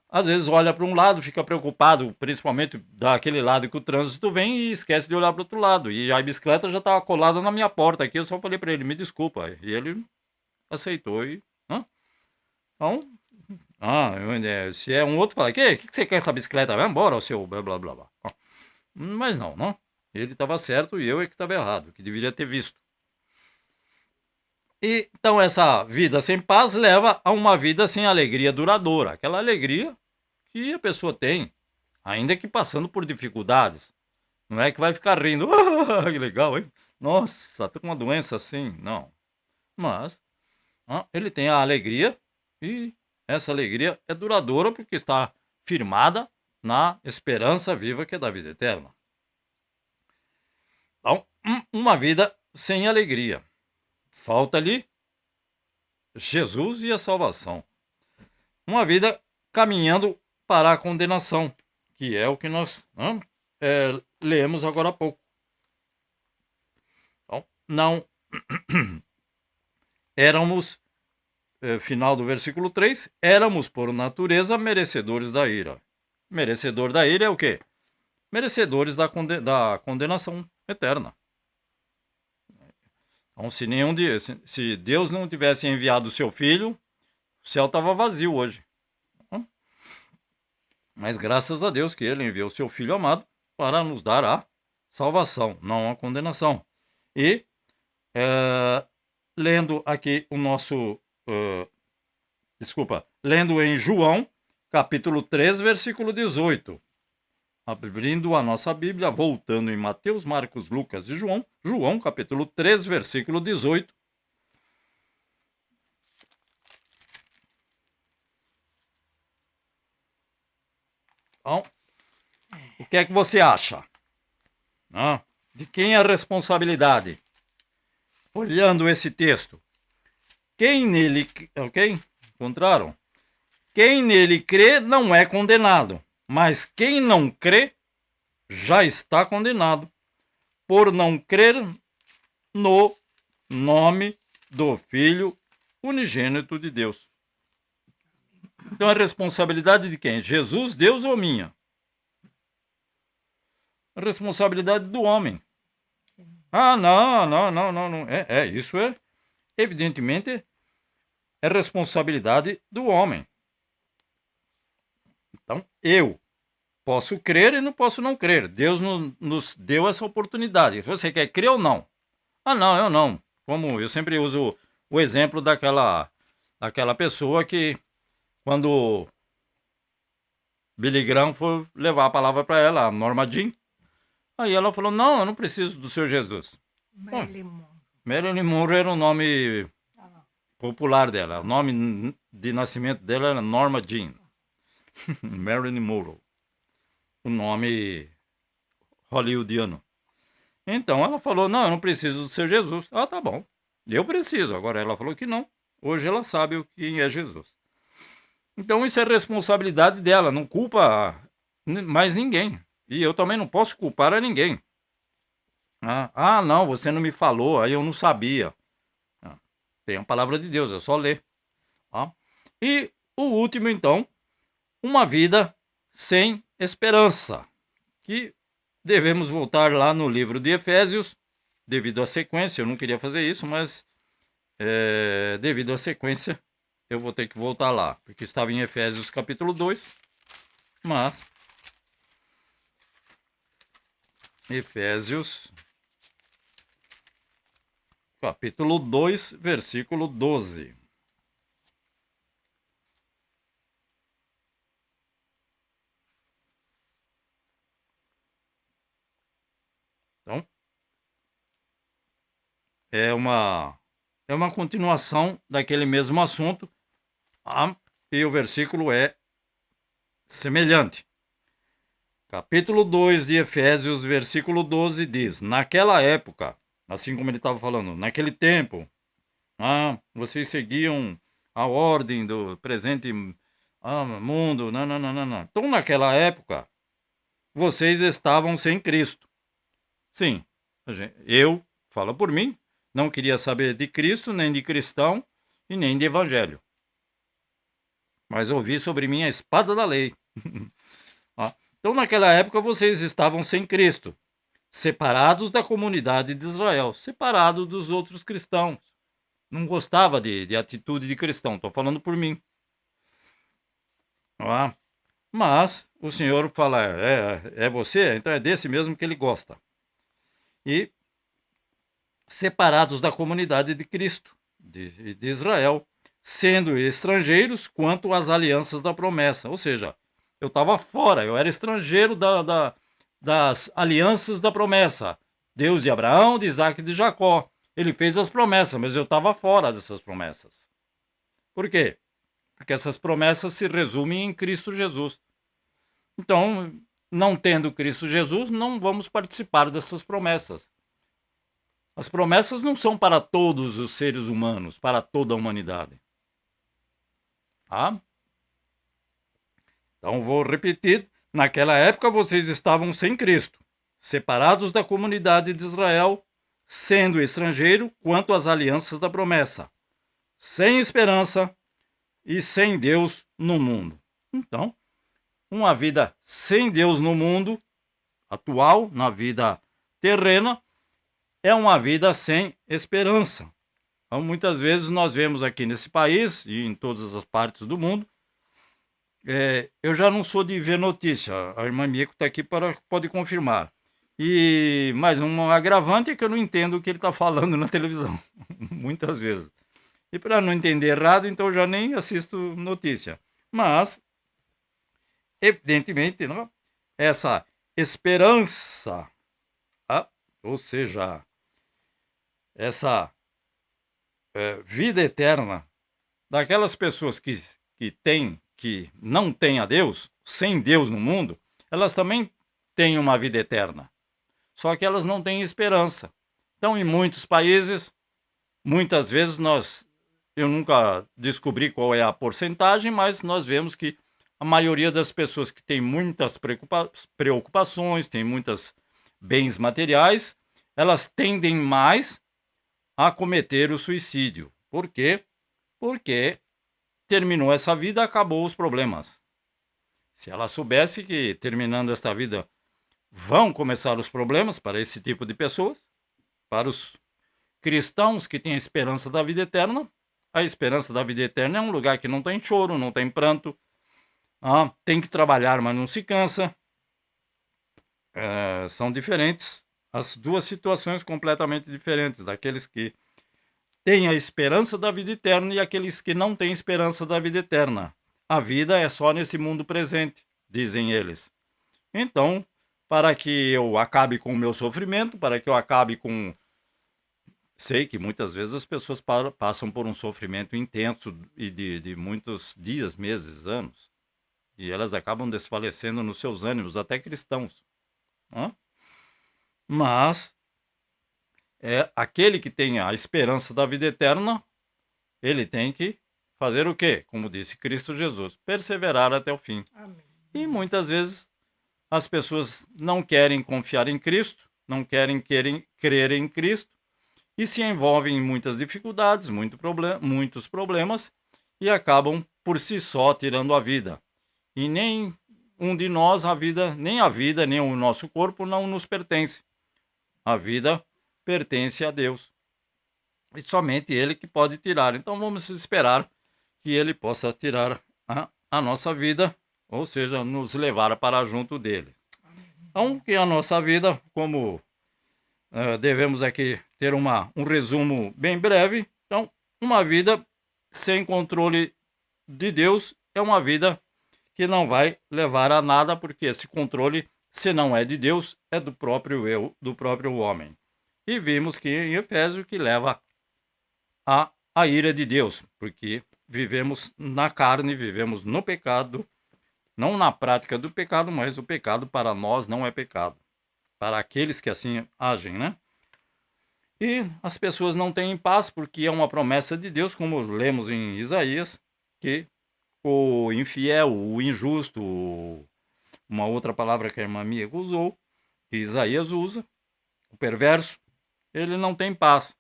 às vezes olha para um lado, fica preocupado, principalmente daquele lado que o trânsito vem e esquece de olhar para o outro lado. E a bicicleta já estava colada na minha porta aqui, eu só falei para ele, me desculpa, e ele aceitou e... Então... se é um outro, fala, que você quer essa bicicleta? Vai embora, o seu blá blá blá. Mas não. Ele estava certo e eu é que estava errado, que deveria ter visto. E, então essa vida sem paz leva a uma vida sem alegria duradoura. Aquela alegria que a pessoa tem, ainda que passando por dificuldades. Não é que vai ficar rindo, que legal, hein? Nossa, tô com uma doença assim. Não. Mas ele tem a alegria e... essa alegria é duradoura porque está firmada na esperança viva que é da vida eterna. Então, uma vida sem alegria. Falta-lhe Jesus e a salvação. Uma vida caminhando para a condenação, que é o que nós lemos agora há pouco. Então, não éramos... final do versículo 3, éramos por natureza merecedores da ira. Merecedor da ira é o quê? Merecedores da condenação eterna. Então, se Deus não tivesse enviado o seu filho, o céu estava vazio hoje. Mas graças a Deus que ele enviou o seu filho amado para nos dar a salvação, não a condenação. E, lendo aqui o nosso... lendo em João, capítulo 3, versículo 18. Abrindo a nossa Bíblia, voltando em Mateus, Marcos, Lucas e João. João, capítulo 3, versículo 18. Então, o que é que você acha? De quem é a responsabilidade? Olhando esse texto. Quem nele... Ok? Encontraram? Quem nele crê não é condenado, mas quem não crê já está condenado, por não crer no nome do Filho unigênito de Deus. Então a responsabilidade de quem? Jesus, Deus ou minha? A responsabilidade do homem. Não. Isso é, evidentemente, é responsabilidade do homem. Então, eu posso crer e não posso não crer. Deus nos deu essa oportunidade. Você quer crer ou não? Não, eu não. Como eu sempre uso o exemplo daquela pessoa que, quando Billy Graham foi levar a palavra para ela, a Norma Jean, aí ela falou, não, eu não preciso do seu Jesus. Marilyn Monroe era o nome popular dela. O nome de nascimento dela era Norma Jean. Marilyn Monroe. O nome hollywoodiano. Então ela falou, não, eu não preciso do seu Jesus. Tá bom. Eu preciso. Agora ela falou que não. Hoje ela sabe quem é Jesus. Então isso é responsabilidade dela, não culpa mais ninguém. E eu também não posso culpar a ninguém. Não, você não me falou, aí eu não sabia. Tem a palavra de Deus, é só ler. Tá? E o último, então, uma vida sem esperança. Que devemos voltar lá no livro de Efésios, devido à sequência. Eu não queria fazer isso, mas devido à sequência, eu vou ter que voltar lá, porque estava em Efésios capítulo 2, mas Efésios capítulo 2, versículo 12. Então, é uma continuação daquele mesmo assunto, e o versículo é semelhante. Capítulo 2 de Efésios, versículo 12 diz: naquela época, assim como ele estava falando, naquele tempo, vocês seguiam a ordem do presente mundo, não. Então, naquela época, vocês estavam sem Cristo. Sim, eu falo por mim, não queria saber de Cristo, nem de cristão e nem de evangelho. Mas ouvi sobre mim a espada da lei. Então, naquela época, vocês estavam sem Cristo, separados da comunidade de Israel, separados dos outros cristãos. Não gostava de atitude de cristão, estou falando por mim. Mas o Senhor fala, é você? Então é desse mesmo que ele gosta. E separados da comunidade de Cristo, de Israel, sendo estrangeiros quanto às alianças da promessa. Ou seja, eu estava fora, eu era estrangeiro das alianças da promessa. Deus de Abraão, de Isaac e de Jacó. Ele fez as promessas, mas eu estava fora dessas promessas. Por quê? Porque essas promessas se resumem em Cristo Jesus. Então, não tendo Cristo Jesus, não vamos participar dessas promessas. As promessas não são para todos os seres humanos, para toda a humanidade. Então, vou repetir. Naquela época, vocês estavam sem Cristo, separados da comunidade de Israel, sendo estrangeiro quanto às alianças da promessa, sem esperança e sem Deus no mundo. Então, uma vida sem Deus no mundo atual, na vida terrena, é uma vida sem esperança. Então, muitas vezes nós vemos aqui nesse país e em todas as partes do mundo, eu já não sou de ver notícia, a irmã Mico está aqui pode confirmar. Mas um agravante é que eu não entendo o que ele está falando na televisão, muitas vezes. E para não entender errado, então eu já nem assisto notícia. Mas, evidentemente, não, essa esperança, ou seja, essa vida eterna daquelas pessoas que não têm a Deus, sem Deus no mundo, elas também têm uma vida eterna. Só que elas não têm esperança. Então, em muitos países, muitas vezes eu nunca descobri qual é a porcentagem, mas nós vemos que a maioria das pessoas que tem muitas preocupações, tem muitos bens materiais, elas tendem mais a cometer o suicídio. Por quê? Porque terminou essa vida, acabou os problemas. Se ela soubesse que terminando esta vida vão começar os problemas para esse tipo de pessoas, para os cristãos que têm a esperança da vida eterna, a esperança da vida eterna é um lugar que não tem choro, não tem pranto, tem que trabalhar, mas não se cansa. São diferentes, as duas situações completamente diferentes, daqueles que têm a esperança da vida eterna e aqueles que não têm esperança da vida eterna. A vida é só nesse mundo presente, dizem eles. Então, para que eu acabe com o meu sofrimento, para que eu acabe com... Sei que muitas vezes as pessoas passam por um sofrimento intenso e de muitos dias, meses, anos. E elas acabam desfalecendo nos seus ânimos, até cristãos. Mas aquele que tem a esperança da vida eterna, ele tem que fazer o quê? Como disse Cristo Jesus, perseverar até o fim. Amém. E muitas vezes as pessoas não querem confiar em Cristo, não querem crer em Cristo e se envolvem em muitas dificuldades, muitos problemas e acabam por si só tirando a vida. E nem um de nós, nem a vida, nem o nosso corpo não nos pertence. A vida pertence a Deus. E somente Ele que pode tirar. Então vamos esperar que Ele possa tirar a nossa vida, ou seja, nos levar para junto dele. Então, que a nossa vida, como devemos aqui ter um resumo bem breve. Então, uma vida sem controle de Deus é uma vida que não vai levar a nada, porque esse controle, se não é de Deus, é do próprio eu, do próprio homem. E vimos que em Efésios que leva a ira de Deus, porque vivemos na carne, vivemos no pecado, não na prática do pecado, mas o pecado para nós não é pecado. Para aqueles que assim agem, né? E as pessoas não têm paz porque é uma promessa de Deus, como lemos em Isaías, que o infiel, o injusto, uma outra palavra que a irmã Mia usou, que Isaías usa, o perverso, ele não tem paz.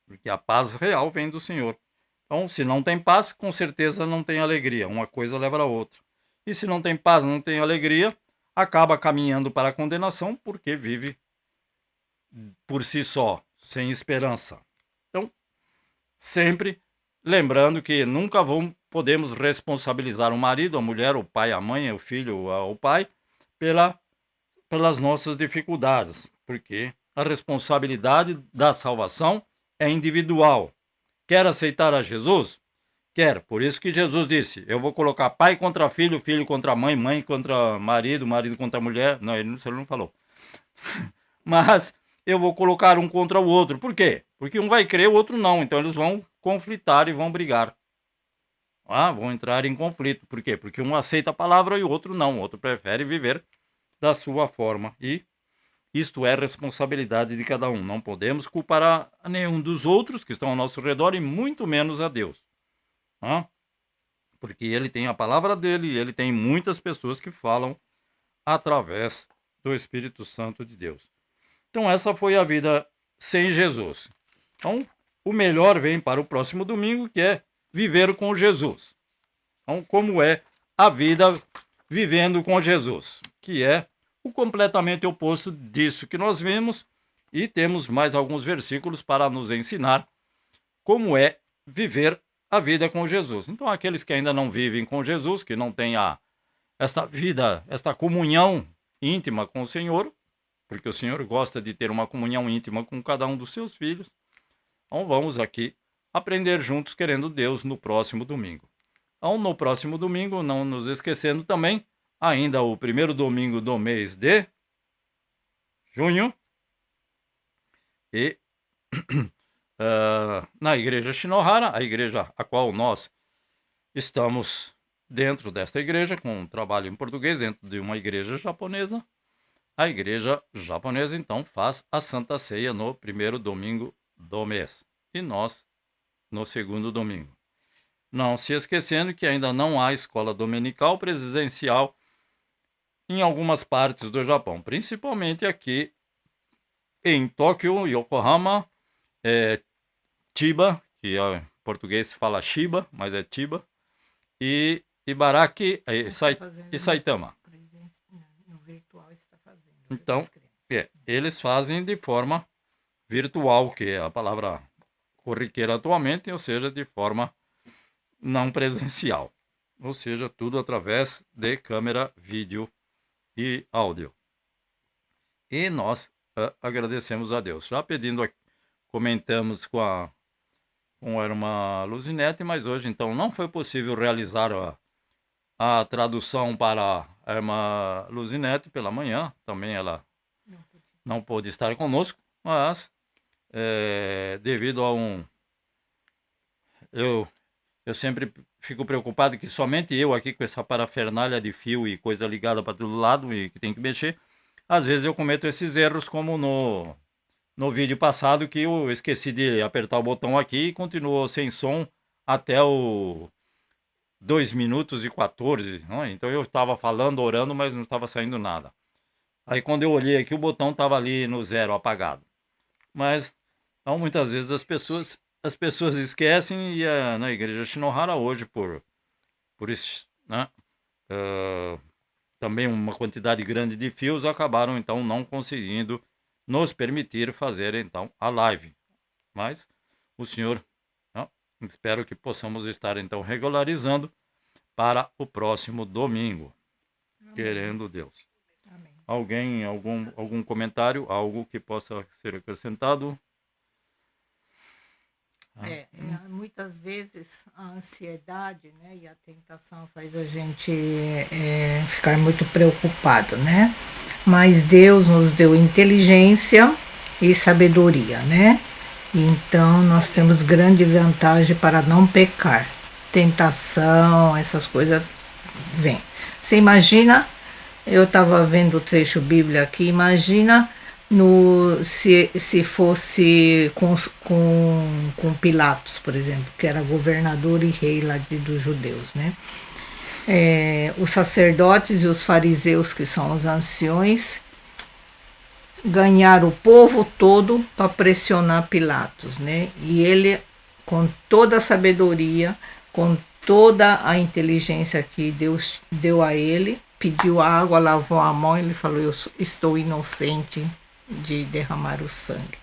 Porque a paz real vem do Senhor. Então, se não tem paz, com certeza não tem alegria. Uma coisa leva a outra. E se não tem paz, não tem alegria, acaba caminhando para a condenação, porque vive por si só, sem esperança. Então, sempre lembrando que nunca podemos responsabilizar o marido, a mulher, o pai, a mãe, o filho, o pai, pelas nossas dificuldades, porque a responsabilidade da salvação é individual. Quer aceitar a Jesus? Quer. Por isso que Jesus disse, eu vou colocar pai contra filho, filho contra mãe, mãe contra marido, marido contra mulher. Não, ele não falou. Mas eu vou colocar um contra o outro. Por quê? Porque um vai crer, o outro não. Então eles vão conflitar e vão brigar. Vão entrar em conflito. Por quê? Porque um aceita a palavra e o outro não. O outro prefere viver da sua forma. E isto é responsabilidade de cada um. Não podemos culpar a nenhum dos outros que estão ao nosso redor e muito menos a Deus. Porque ele tem a palavra dele e ele tem muitas pessoas que falam através do Espírito Santo de Deus. Então essa foi a vida sem Jesus. Então o melhor vem para o próximo domingo, que é viver com Jesus. Então como é a vida vivendo com Jesus, que é o completamente oposto disso que nós vemos, e temos mais alguns versículos para nos ensinar como é viver a vida com Jesus. Então aqueles que ainda não vivem com Jesus, que não têm esta vida, esta comunhão íntima com o Senhor, porque o Senhor gosta de ter uma comunhão íntima com cada um dos seus filhos, então vamos aqui aprender juntos, querendo Deus, no próximo domingo. Então no próximo domingo, não nos esquecendo também, ainda o primeiro domingo do mês de junho, e na igreja Shinohara, a igreja a qual nós estamos dentro desta igreja, com um trabalho em português, dentro de uma igreja japonesa. A igreja japonesa, então, faz a Santa Ceia no primeiro domingo do mês, e nós no segundo domingo. Não se esquecendo que ainda não há escola dominical presencial em algumas partes do Japão, principalmente aqui em Tóquio, Yokohama, Chiba, que em português se fala Shiba, mas é Chiba, e Ibaraki e Saitama. No virtual está fazendo. Então, eles fazem de forma virtual, que é a palavra corriqueira atualmente, ou seja, de forma não presencial. Ou seja, tudo através de câmera, vídeo e áudio. E nós agradecemos a Deus. Já comentamos com a irmã Luzinete, mas hoje então não foi possível realizar a tradução para a irmã Luzinete pela manhã. Também ela não pôde estar conosco, mas devido a eu sempre fico preocupado que somente eu aqui com essa parafernália de fio e coisa ligada para todo lado e que tem que mexer, às vezes eu cometo esses erros, como no vídeo passado, que eu esqueci de apertar o botão aqui e continuou sem som até o 2 minutos e 14, não é? Então eu estava falando, orando, mas não estava saindo nada. Aí quando eu olhei aqui, o botão estava ali no 0, apagado. Mas então, muitas vezes as pessoas esquecem e na igreja Shinohara hoje, por isso, né, também uma quantidade grande de fios, acabaram então não conseguindo nos permitir fazer então a live. Mas o senhor, né, espero que possamos estar então regularizando para o próximo domingo, querendo Deus. Amém. Alguém, algum comentário, algo que possa ser acrescentado? Muitas vezes a ansiedade, né, e a tentação faz a gente ficar muito preocupado, né? Mas Deus nos deu inteligência e sabedoria, né? Então nós temos grande vantagem para não pecar. Tentação, essas coisas vêm. Você imagina, eu estava vendo o trecho bíblico aqui, imagina se fosse com Pilatos, por exemplo, que era governador e rei lá dos judeus, né? Os sacerdotes e os fariseus, que são os anciões, ganharam o povo todo para pressionar Pilatos, né? E ele, com toda a sabedoria, com toda a inteligência que Deus deu a ele, pediu água, lavou a mão e ele falou: eu estou inocente de derramar o sangue.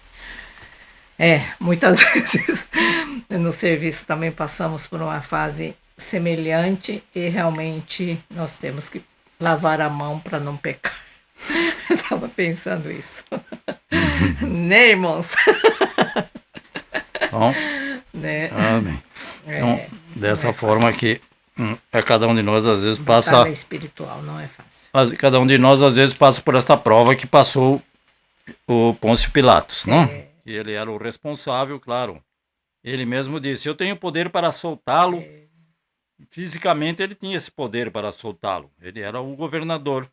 Muitas vezes no serviço também passamos por uma fase semelhante e realmente nós temos que lavar a mão para não pecar. Eu estava pensando isso. Né, irmãos? Bom, né? amém. Então, dessa forma que cada um de nós às vezes passa... Batalha espiritual não é fácil. Cada um de nós às vezes passa por esta prova que passou o Pôncio Pilatos, não? E ele era o responsável, claro. Ele mesmo disse: eu tenho poder para soltá-lo. Fisicamente ele tinha esse poder para soltá-lo. Ele era o governador.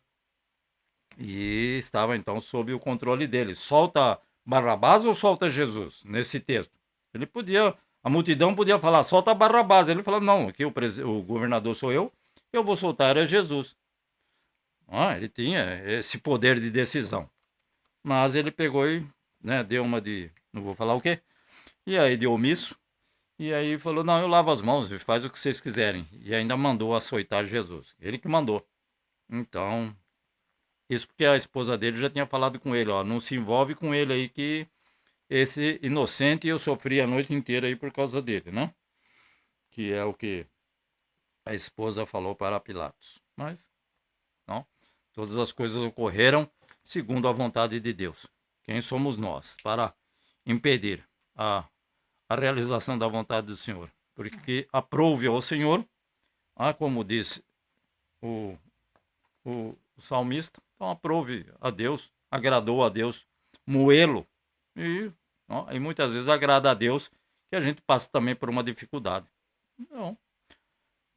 E estava então sob o controle dele. Solta Barrabás ou solta Jesus? Nesse texto. Ele podia, a multidão podia falar: solta Barrabás. Ele falou: não, aqui o governador sou eu vou soltar Jesus. Ele tinha esse poder de decisão. Mas ele pegou e deu uma de, não vou falar o quê, e aí de omisso, e aí falou: não, eu lavo as mãos, faz o que vocês quiserem. E ainda mandou açoitar Jesus. Ele que mandou. Então, isso porque a esposa dele já tinha falado com ele: não se envolve com ele aí, que esse inocente eu sofri a noite inteira aí por causa dele, né? Que é o que a esposa falou para Pilatos. Mas, não, todas as coisas ocorreram segundo a vontade de Deus. Quem somos nós para impedir a realização da vontade do Senhor? Porque aprove ao Senhor, como disse o salmista, então aprove a Deus, agradou a Deus, moê-lo. E muitas vezes agrada a Deus que a gente passa também por uma dificuldade. Então,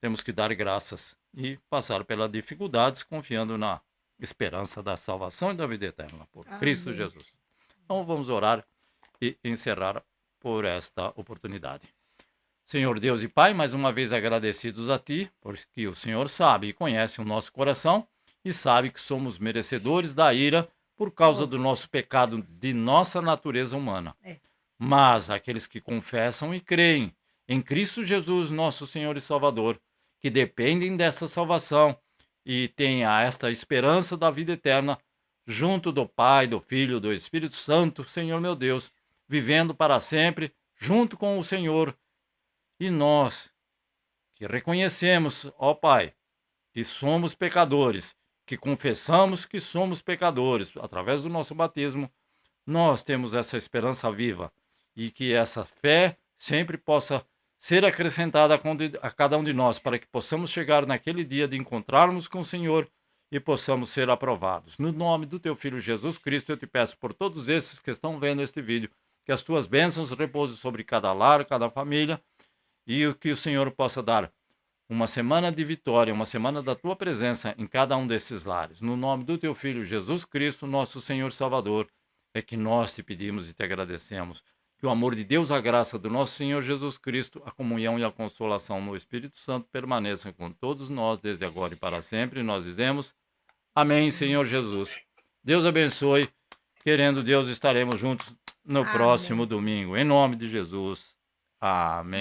temos que dar graças e passar pelas dificuldades, confiando na esperança da salvação e da vida eterna por Cristo Jesus. Então vamos orar e encerrar por esta oportunidade. Senhor Deus e Pai, mais uma vez agradecidos a Ti, porque o Senhor sabe e conhece o nosso coração e sabe que somos merecedores da ira por causa do nosso pecado, de nossa natureza humana. Mas aqueles que confessam e creem em Cristo Jesus, nosso Senhor e Salvador, que dependem dessa salvação e tenha esta esperança da vida eterna, junto do Pai, do Filho, do Espírito Santo, Senhor meu Deus, vivendo para sempre, junto com o Senhor. E nós, que reconhecemos, ó Pai, que somos pecadores, que confessamos que somos pecadores, através do nosso batismo, nós temos essa esperança viva, e que essa fé sempre possa ser acrescentada a cada um de nós, para que possamos chegar naquele dia de encontrarmos com o Senhor e possamos ser aprovados. No nome do Teu Filho Jesus Cristo, eu te peço por todos esses que estão vendo este vídeo, que as Tuas bênçãos repousem sobre cada lar, cada família, e que o Senhor possa dar uma semana de vitória, uma semana da Tua presença em cada um desses lares. No nome do Teu Filho Jesus Cristo, nosso Senhor Salvador, é que nós te pedimos e te agradecemos. Que o amor de Deus, a graça do nosso Senhor Jesus Cristo, a comunhão e a consolação no Espírito Santo permaneçam com todos nós, desde agora e para sempre. Nós dizemos amém, Senhor Jesus. Deus abençoe. Querendo Deus, estaremos juntos no próximo domingo. Em nome de Jesus. Amém.